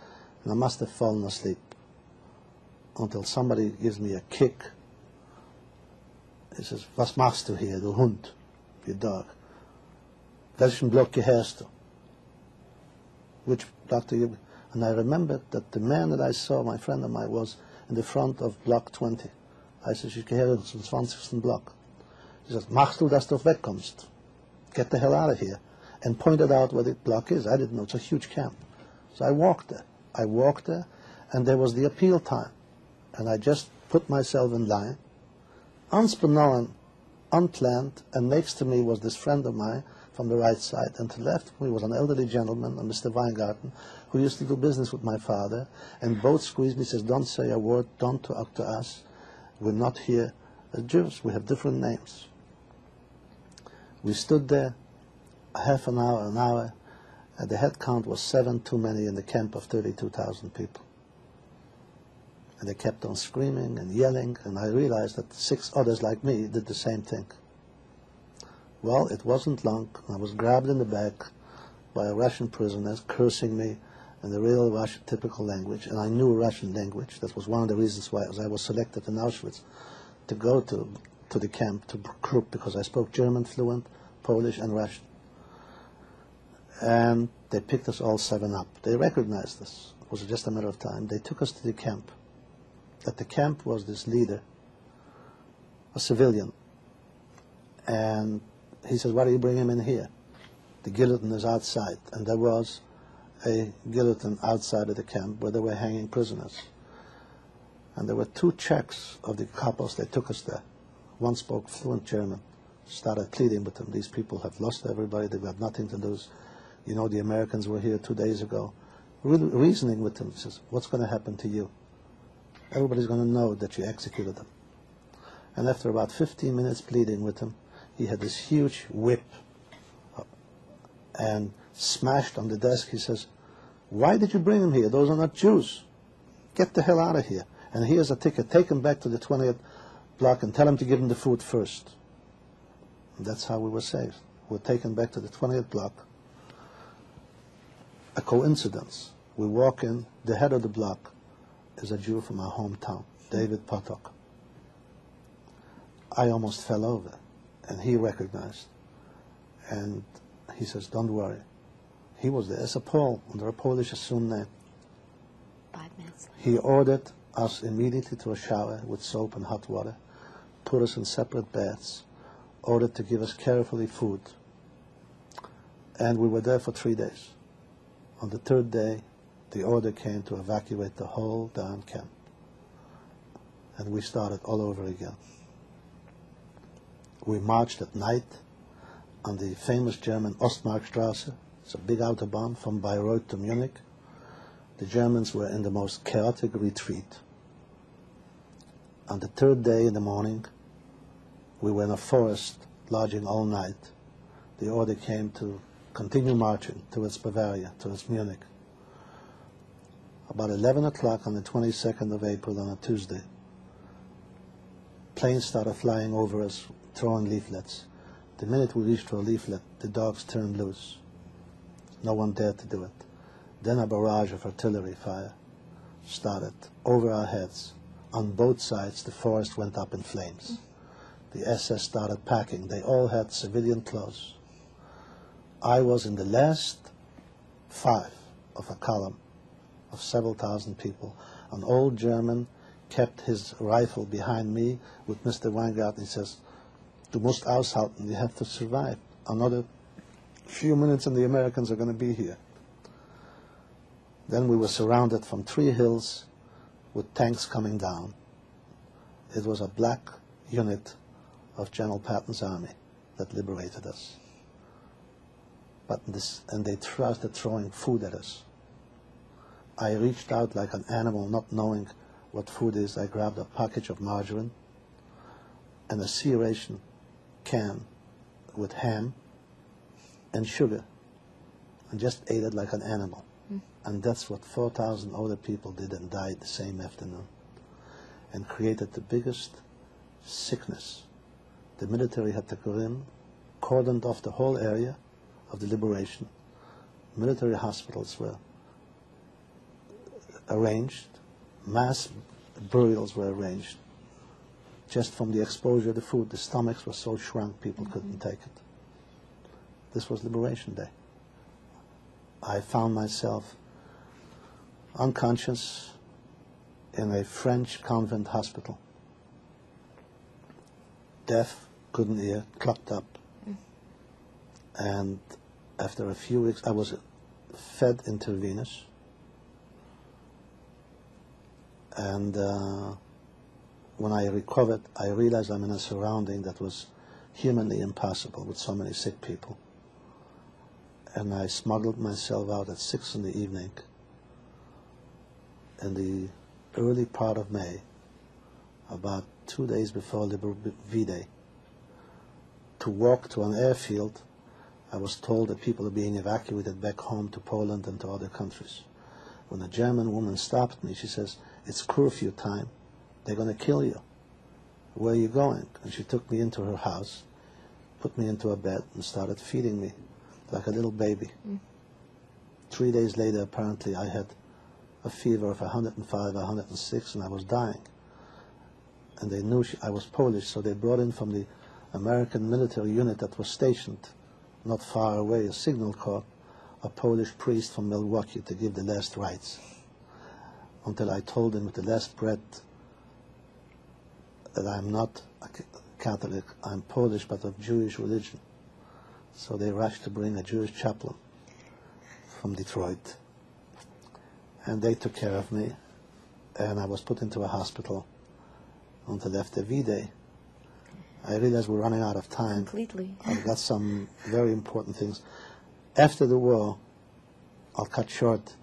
and I must have fallen asleep until somebody gives me a kick. He says, "Was machst du hier, du Hund, you dog? Welchen Block gehörst du?" Which block do you? And I remembered that the man that I saw, my friend of mine, was in the front of Block 20. I said, "Ich gehöre zum 20. Block." He says, "Machst du, dass du wegkommst? Get the hell out of here." And pointed out where the block is. I didn't know. It's a huge camp. So I walked there, and there was the appeal time. And I just put myself in line, unbeknown, unplanned, and next to me was this friend of mine from the right side, and to the left of me was an elderly gentleman, Mr. Weingarten, who used to do business with my father, and both squeezed me, says, "Don't say a word, don't talk to us. We're not here as Jews. We have different names." We stood there half an hour, and the head count was 7 too many in the camp of 32,000 people. And they kept on screaming and yelling, and I realized that 6 others like me did the same thing. Well, it wasn't long. I was grabbed in the back by a Russian prisoner cursing me in the real Russian typical language, and I knew Russian language. That was one of the reasons why I was selected in Auschwitz to go to the camp, to group, because I spoke German fluent, Polish, and Russian. And they picked us all 7 up. They recognized us. It was just a matter of time. They took us to the camp. At the camp was this leader, a civilian. And he says, "Why do you bring him in here? The guillotine is outside." And there was a guillotine outside of the camp where they were hanging prisoners. And there were 2 Czechs of the couples. They took us there. One spoke fluent German, started pleading with them. These people have lost everybody. They've got nothing to lose. You know, the Americans were here 2 days ago. Reasoning with them. He says, "What's going to happen to you? Everybody's going to know that you executed them." And after about 15 minutes pleading with him, he had this huge whip and smashed on the desk. He says, "Why did you bring them here? Those are not Jews. Get the hell out of here. And here's a ticket. Take them back to the 20th block and tell them to give them the food first." And that's how we were saved. We were taken back to the 20th block. A coincidence. We walk in, the head of the block is a Jew from our hometown, David Potok. I almost fell over, and he recognized. And he says, "Don't worry." He was there as a Pole, under a Polish assumed name. 5 minutes later. He ordered us immediately to a shower with soap and hot water, put us in separate baths, ordered to give us carefully food. And we were there for 3 days. On the 3rd day, the order came to evacuate the whole damn camp. And we started all over again. We marched at night on the famous German Ostmarkstraße, It's a big autobahn from Bayreuth to Munich. The Germans were in the most chaotic retreat. On the third day in the morning, we were in a forest lodging all night. The order came to continue marching towards Bavaria, towards Munich. About 11 o'clock on the 22nd of April, on a Tuesday, planes started flying over us, throwing leaflets. The minute we reached for a leaflet, the dogs turned loose. No one dared to do it. Then a barrage of artillery fire started over our heads. On both sides, the forest went up in flames. The SS started packing. They all had civilian clothes. I was in the last 5 of a column of several thousand people. An old German kept his rifle behind me with Mr. Weingarten. He says, "Du musst aushalten, you have to survive. Another few minutes and the Americans are going to be here." Then we were surrounded from 3 hills with tanks coming down. It was a black unit of General Patton's army that liberated us. And they started throwing food at us. I reached out like an animal, not knowing what food is. I grabbed a package of margarine and a C-ration can with ham and sugar, and just ate it like an animal. And that's what 4,000 other people did and died the same afternoon, and created the biggest sickness. The military had to go in, cordoned off the whole area of the liberation. Military hospitals were arranged, mass burials were arranged, just from the exposure to food. The stomachs were so shrunk people couldn't take it. This was Liberation Day. I found myself unconscious in a French convent hospital. Deaf, couldn't hear, clogged up. And after a few weeks, I was fed intravenous. And when I recovered, I realized I'm in a surrounding that was humanly impossible with so many sick people. And I smuggled myself out at 6 in the evening in the early part of May, about 2 days before V-Day, to walk to an airfield. I was told that people are being evacuated back home to Poland and to other countries. When a German woman stopped me, she says, "It's curfew time. They're going to kill you. Where are you going?" And she took me into her house, put me into a bed, and started feeding me like a little baby. 3 days later, apparently, I had a fever of 105, 106, and I was dying. And they knew I was Polish, so they brought in from the American military unit that was stationed not far away, a signal corps, a Polish priest from Milwaukee to give the last rites, until I told him with the last breath that I'm not a Catholic, I'm Polish, but of Jewish religion. So they rushed to bring a Jewish chaplain from Detroit. And they took care of me, and I was put into a hospital until after V-Day. I realized we're running out of time. Completely. I've got some very important things. After the war, I'll cut short,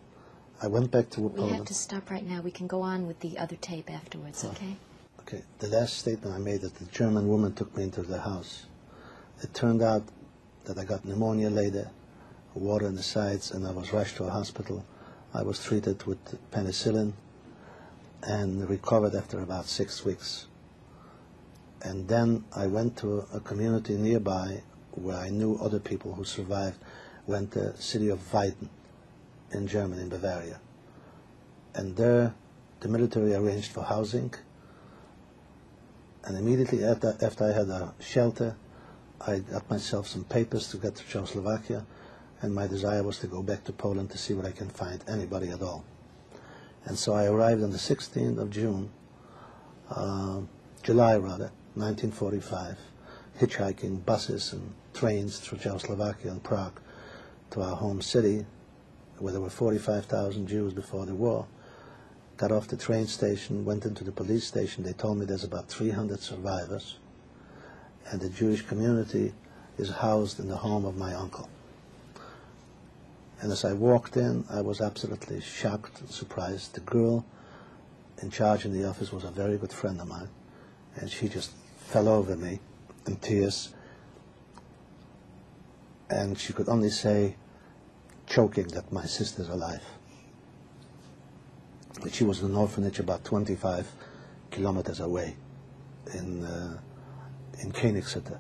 I went back to Poland. We have to stop right now. We can go on with the other tape afterwards, okay? Okay, the last statement I made that the German woman took me into the house. It turned out that I got pneumonia later, water in the sides, and I was rushed to a hospital. I was treated with penicillin and recovered after about 6 weeks. And then I went to a community nearby where I knew other people who survived, went to the city of Weiden in Germany, in Bavaria. And there the military arranged for housing. And immediately after I had a shelter, I got myself some papers to get to Czechoslovakia, and my desire was to go back to Poland to see what I can find, anybody at all. And so I arrived on the 16th of June, July rather, 1945, hitchhiking buses and trains through Czechoslovakia and Prague to our home city, where there were 45,000 Jews before the war. Got off the train station, went into the police station. They told me there's about 300 survivors, and the Jewish community is housed in the home of my uncle. And as I walked in, I was absolutely shocked and surprised. The girl in charge in the office was a very good friend of mine, and she just fell over me in tears, and she could only say, choking, that my sister's alive. But she was in an orphanage about 25 kilometers away in Königshofen.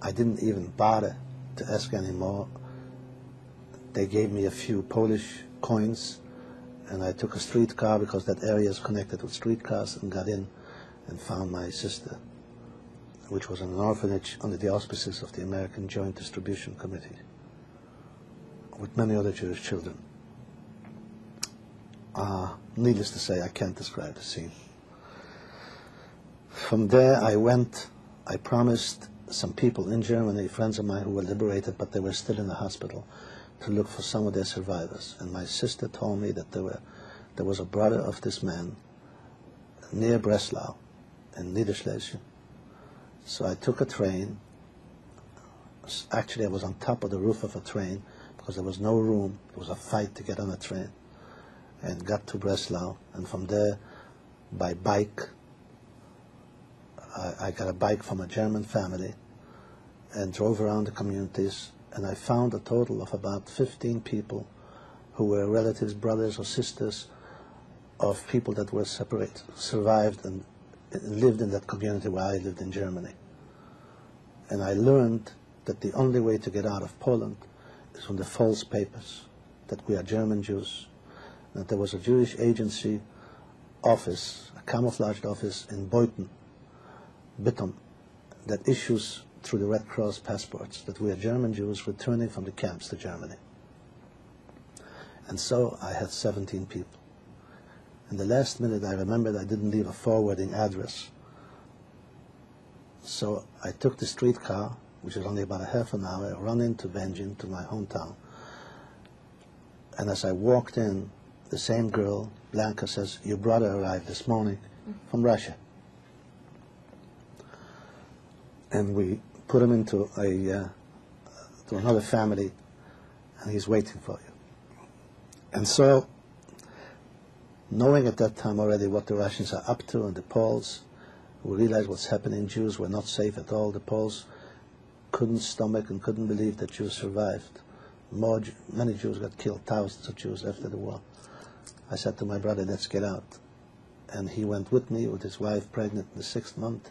I didn't even bother to ask anymore. They gave me a few Polish coins, and I took a streetcar because that area is connected with streetcars, and got in and found my sister, which was in an orphanage under the auspices of the American Joint Distribution Committee, with many other Jewish children. Needless to say, I can't describe the scene. From there I promised some people in Germany, friends of mine who were liberated, but they were still in the hospital, to look for some of their survivors. And my sister told me that there was a brother of this man near Breslau in Niederschlesien. So I took a train. Actually, I was on top of the roof of a train because there was no room. There was a fight to get on a train, and got to Breslau. And from there, by bike, I got a bike from a German family and drove around the communities, and I found a total of about 15 people who were relatives, brothers or sisters of people that were survived and lived in that community where I lived in Germany. And I learned that the only way to get out of Poland is from the false papers, that we are German Jews, that there was a Jewish agency office, a camouflaged office in Bytom, that issues through the Red Cross passports that we are German Jews returning from the camps to Germany. And so I had 17 people. In the last minute, I remembered I didn't leave a forwarding address. So I took the streetcar, which was only about a half an hour, run into Benjin, to my hometown. And as I walked in, the same girl, Blanca, says, "Your brother arrived this morning from Russia." And we put him into to another family, and he's waiting for you. And so, knowing at that time already what the Russians are up to and the Poles, we realized what's happening. Jews were not safe at all. The Poles couldn't stomach and couldn't believe that Jews survived. Many Jews got killed, thousands of Jews after the war. I said to my brother, let's get out. And he went with me, with his wife pregnant in the 6th month,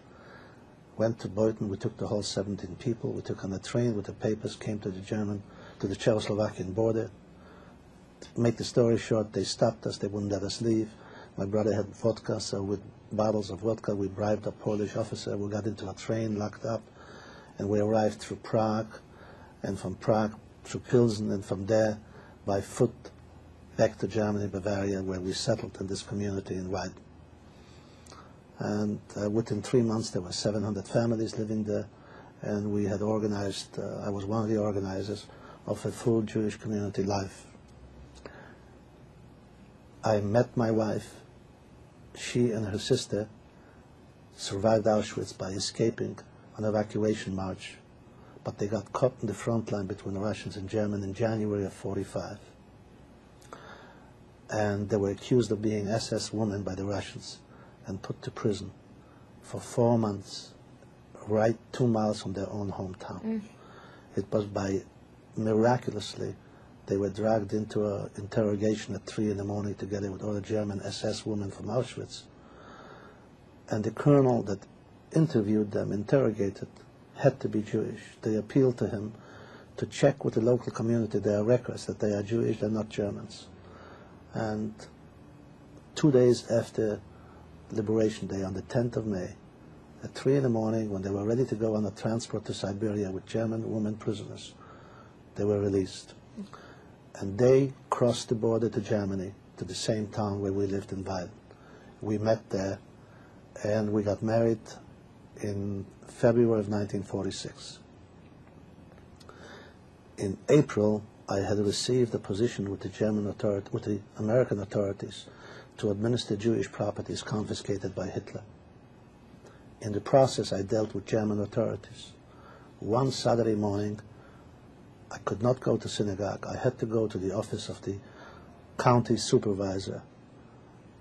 went to Bytom. We took the whole 17 people. We took on a train with the papers, came to the Czechoslovakian border. To make the story short, they stopped us. They wouldn't let us leave. My brother had vodka, so with bottles of vodka, we bribed a Polish officer. We got into a train, locked up, and we arrived through Prague, and from Prague through Pilsen, and from there by foot back to Germany, Bavaria, where we settled in this community in Weiden. And within 3 months, there were 700 families living there, and we had organized, I was one of the organizers of a full Jewish community life. I met my wife. She and her sister survived Auschwitz by escaping an evacuation march, but they got caught in the front line between the Russians and Germans in January of '45. And they were accused of being SS women by the Russians and put to prison for 4 months, right 2 miles from their own hometown. It was miraculously, they were dragged into an interrogation at 3 in the morning together with other German SS women from Auschwitz. And the colonel that interviewed them, interrogated, had to be Jewish. They appealed to him to check with the local community their records that they are Jewish, they're not Germans. And 2 days after Liberation Day, on the 10th of May, at 3 in the morning, when they were ready to go on a transport to Siberia with German women prisoners, they were released. And they crossed the border to Germany, to the same town where we lived in Weiden. We met there, and we got married in February of 1946. In April, I had received a position with the American authorities to administer Jewish properties confiscated by Hitler. In the process, I dealt with German authorities. One Saturday morning, I could not go to synagogue. I had to go to the office of the county supervisor,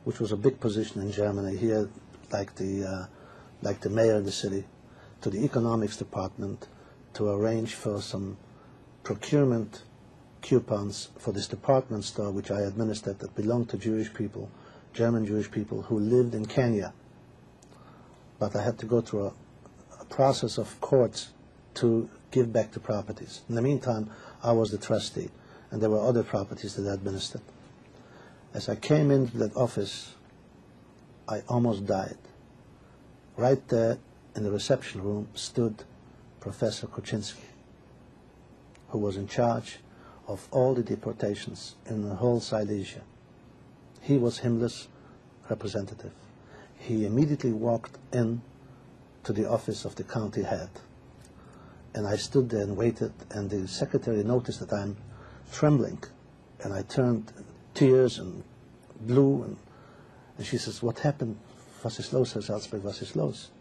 which was a big position in Germany here, like the mayor of the city, to the economics department to arrange for some procurement coupons for this department store which I administered that belonged to Jewish people, German Jewish people who lived in Kenya. But I had to go through a process of courts to give back the properties. In the meantime, I was the trustee, and there were other properties that I administered. As I came into that office, I almost died. Right there in the reception room stood Professor Kuczynski, who was in charge of all the deportations in the whole Silesia. He was Himmler's representative. He immediately walked in to the office of the county head. And I stood there and waited, and the secretary noticed that I'm trembling. And I turned tears and blue, and she says, "What happened? Was ist los, Herr Salzberg, was ist los?"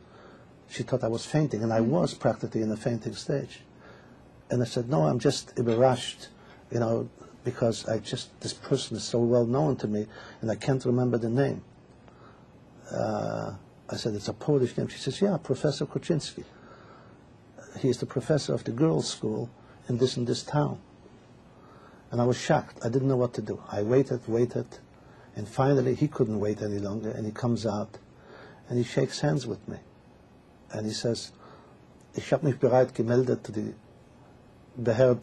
She thought I was fainting, and I was practically in a fainting stage. And I said, "No, I'm just überrascht, because this person is so well known to me, and I can't remember the name." I said, "It's a Polish name." She says, "Yeah, Professor Kuczynski. He is the professor of the girls' school in this town." And I was shocked. I didn't know what to do. I waited, and finally he couldn't wait any longer, and he comes out, and he shakes hands with me. And he says, "Ich habe mich bereit gemeldet to the Behörden.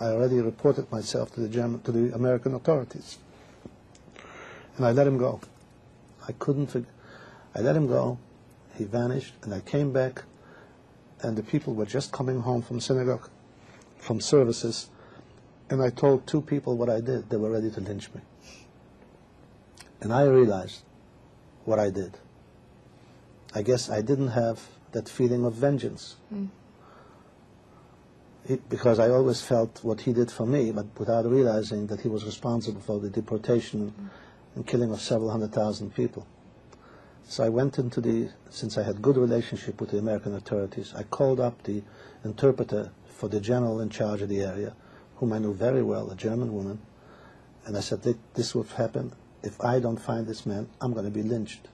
I already reported myself to the American authorities." And I let him go. I let him go. He vanished, and I came back, and the people were just coming home from synagogue, from services, and I told two people what I did. They were ready to lynch me. And I realized what I did. I guess I didn't have that feeling of vengeance. Because I always felt what he did for me, but without realizing that he was responsible for the deportation and killing of several 100,000 people. So I went since I had good relationship with the American authorities, I called up the interpreter for the general in charge of the area, whom I knew very well, a German woman, and I said, "This would happen. If I don't find this man, I'm going to be lynched.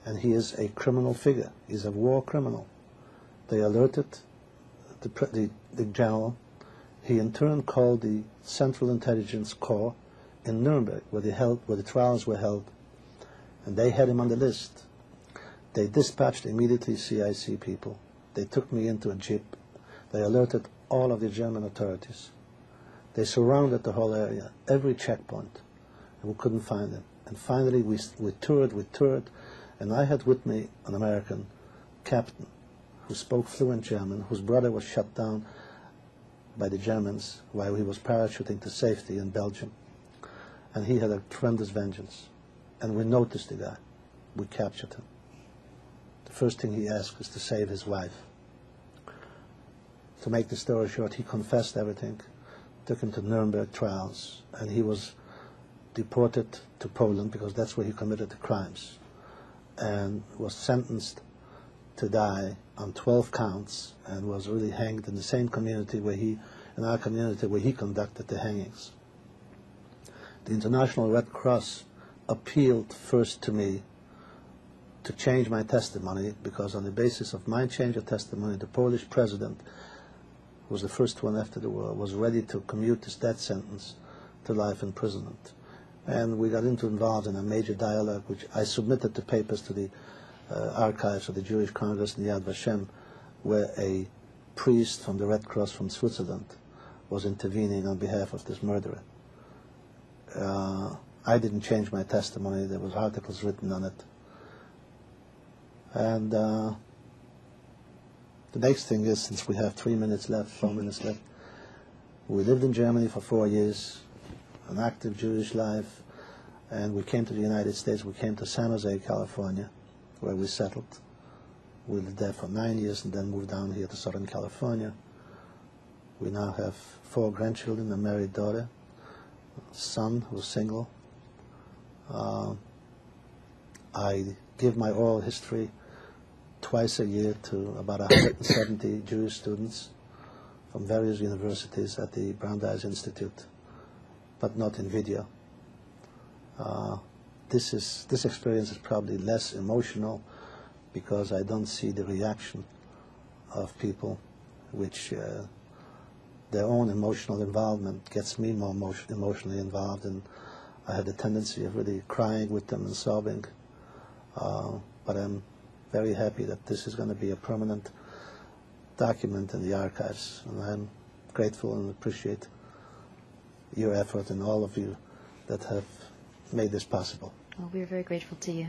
And he is a criminal figure. He's a war criminal." They alerted the general. He in turn called the Central Intelligence Corps in Nuremberg, where the trials were held, and they had him on the list. They dispatched immediately CIC people. They took me into a jeep. They alerted all of the German authorities. They surrounded the whole area, every checkpoint, and we couldn't find him. And finally we toured, and I had with me an American captain who spoke fluent German, whose brother was shot down by the Germans while he was parachuting to safety in Belgium. And he had a tremendous vengeance. And we noticed the guy. We captured him. The first thing he asked was to save his wife. To make the story short, he confessed everything, took him to Nuremberg trials, and he was deported to Poland because that's where he committed the crimes, and was sentenced to die on 12 counts, and was really hanged in the same community in our community where he conducted the hangings. The International Red Cross appealed first to me to change my testimony, because on the basis of my change of testimony, the Polish president, who was the first one after the war, was ready to commute his death sentence to life imprisonment. And we got involved in a major dialogue, which I submitted the papers to the archives of the Jewish Congress in Yad Vashem, where a priest from the Red Cross from Switzerland was intervening on behalf of this murderer. I didn't change my testimony. There was articles written on it. And the next thing is, since we have 4 minutes left, we lived in Germany for 4 years, an active Jewish life, and we came to the United States. We came to San Jose, California, where we settled. We lived there for 9 years and then moved down here to Southern California. We now have 4 grandchildren, a married daughter, a son who's single. I give my oral history twice a year to about 170 Jewish students from various universities at the Brandeis Institute, but not in video. This experience is probably less emotional because I don't see the reaction of people, which their own emotional involvement gets me more emotionally involved, and I have the tendency of really crying with them and sobbing. But I'm very happy that this is going to be a permanent document in the archives, and I'm grateful and appreciate your effort and all of you that have made this possible. Well, we're very grateful to you.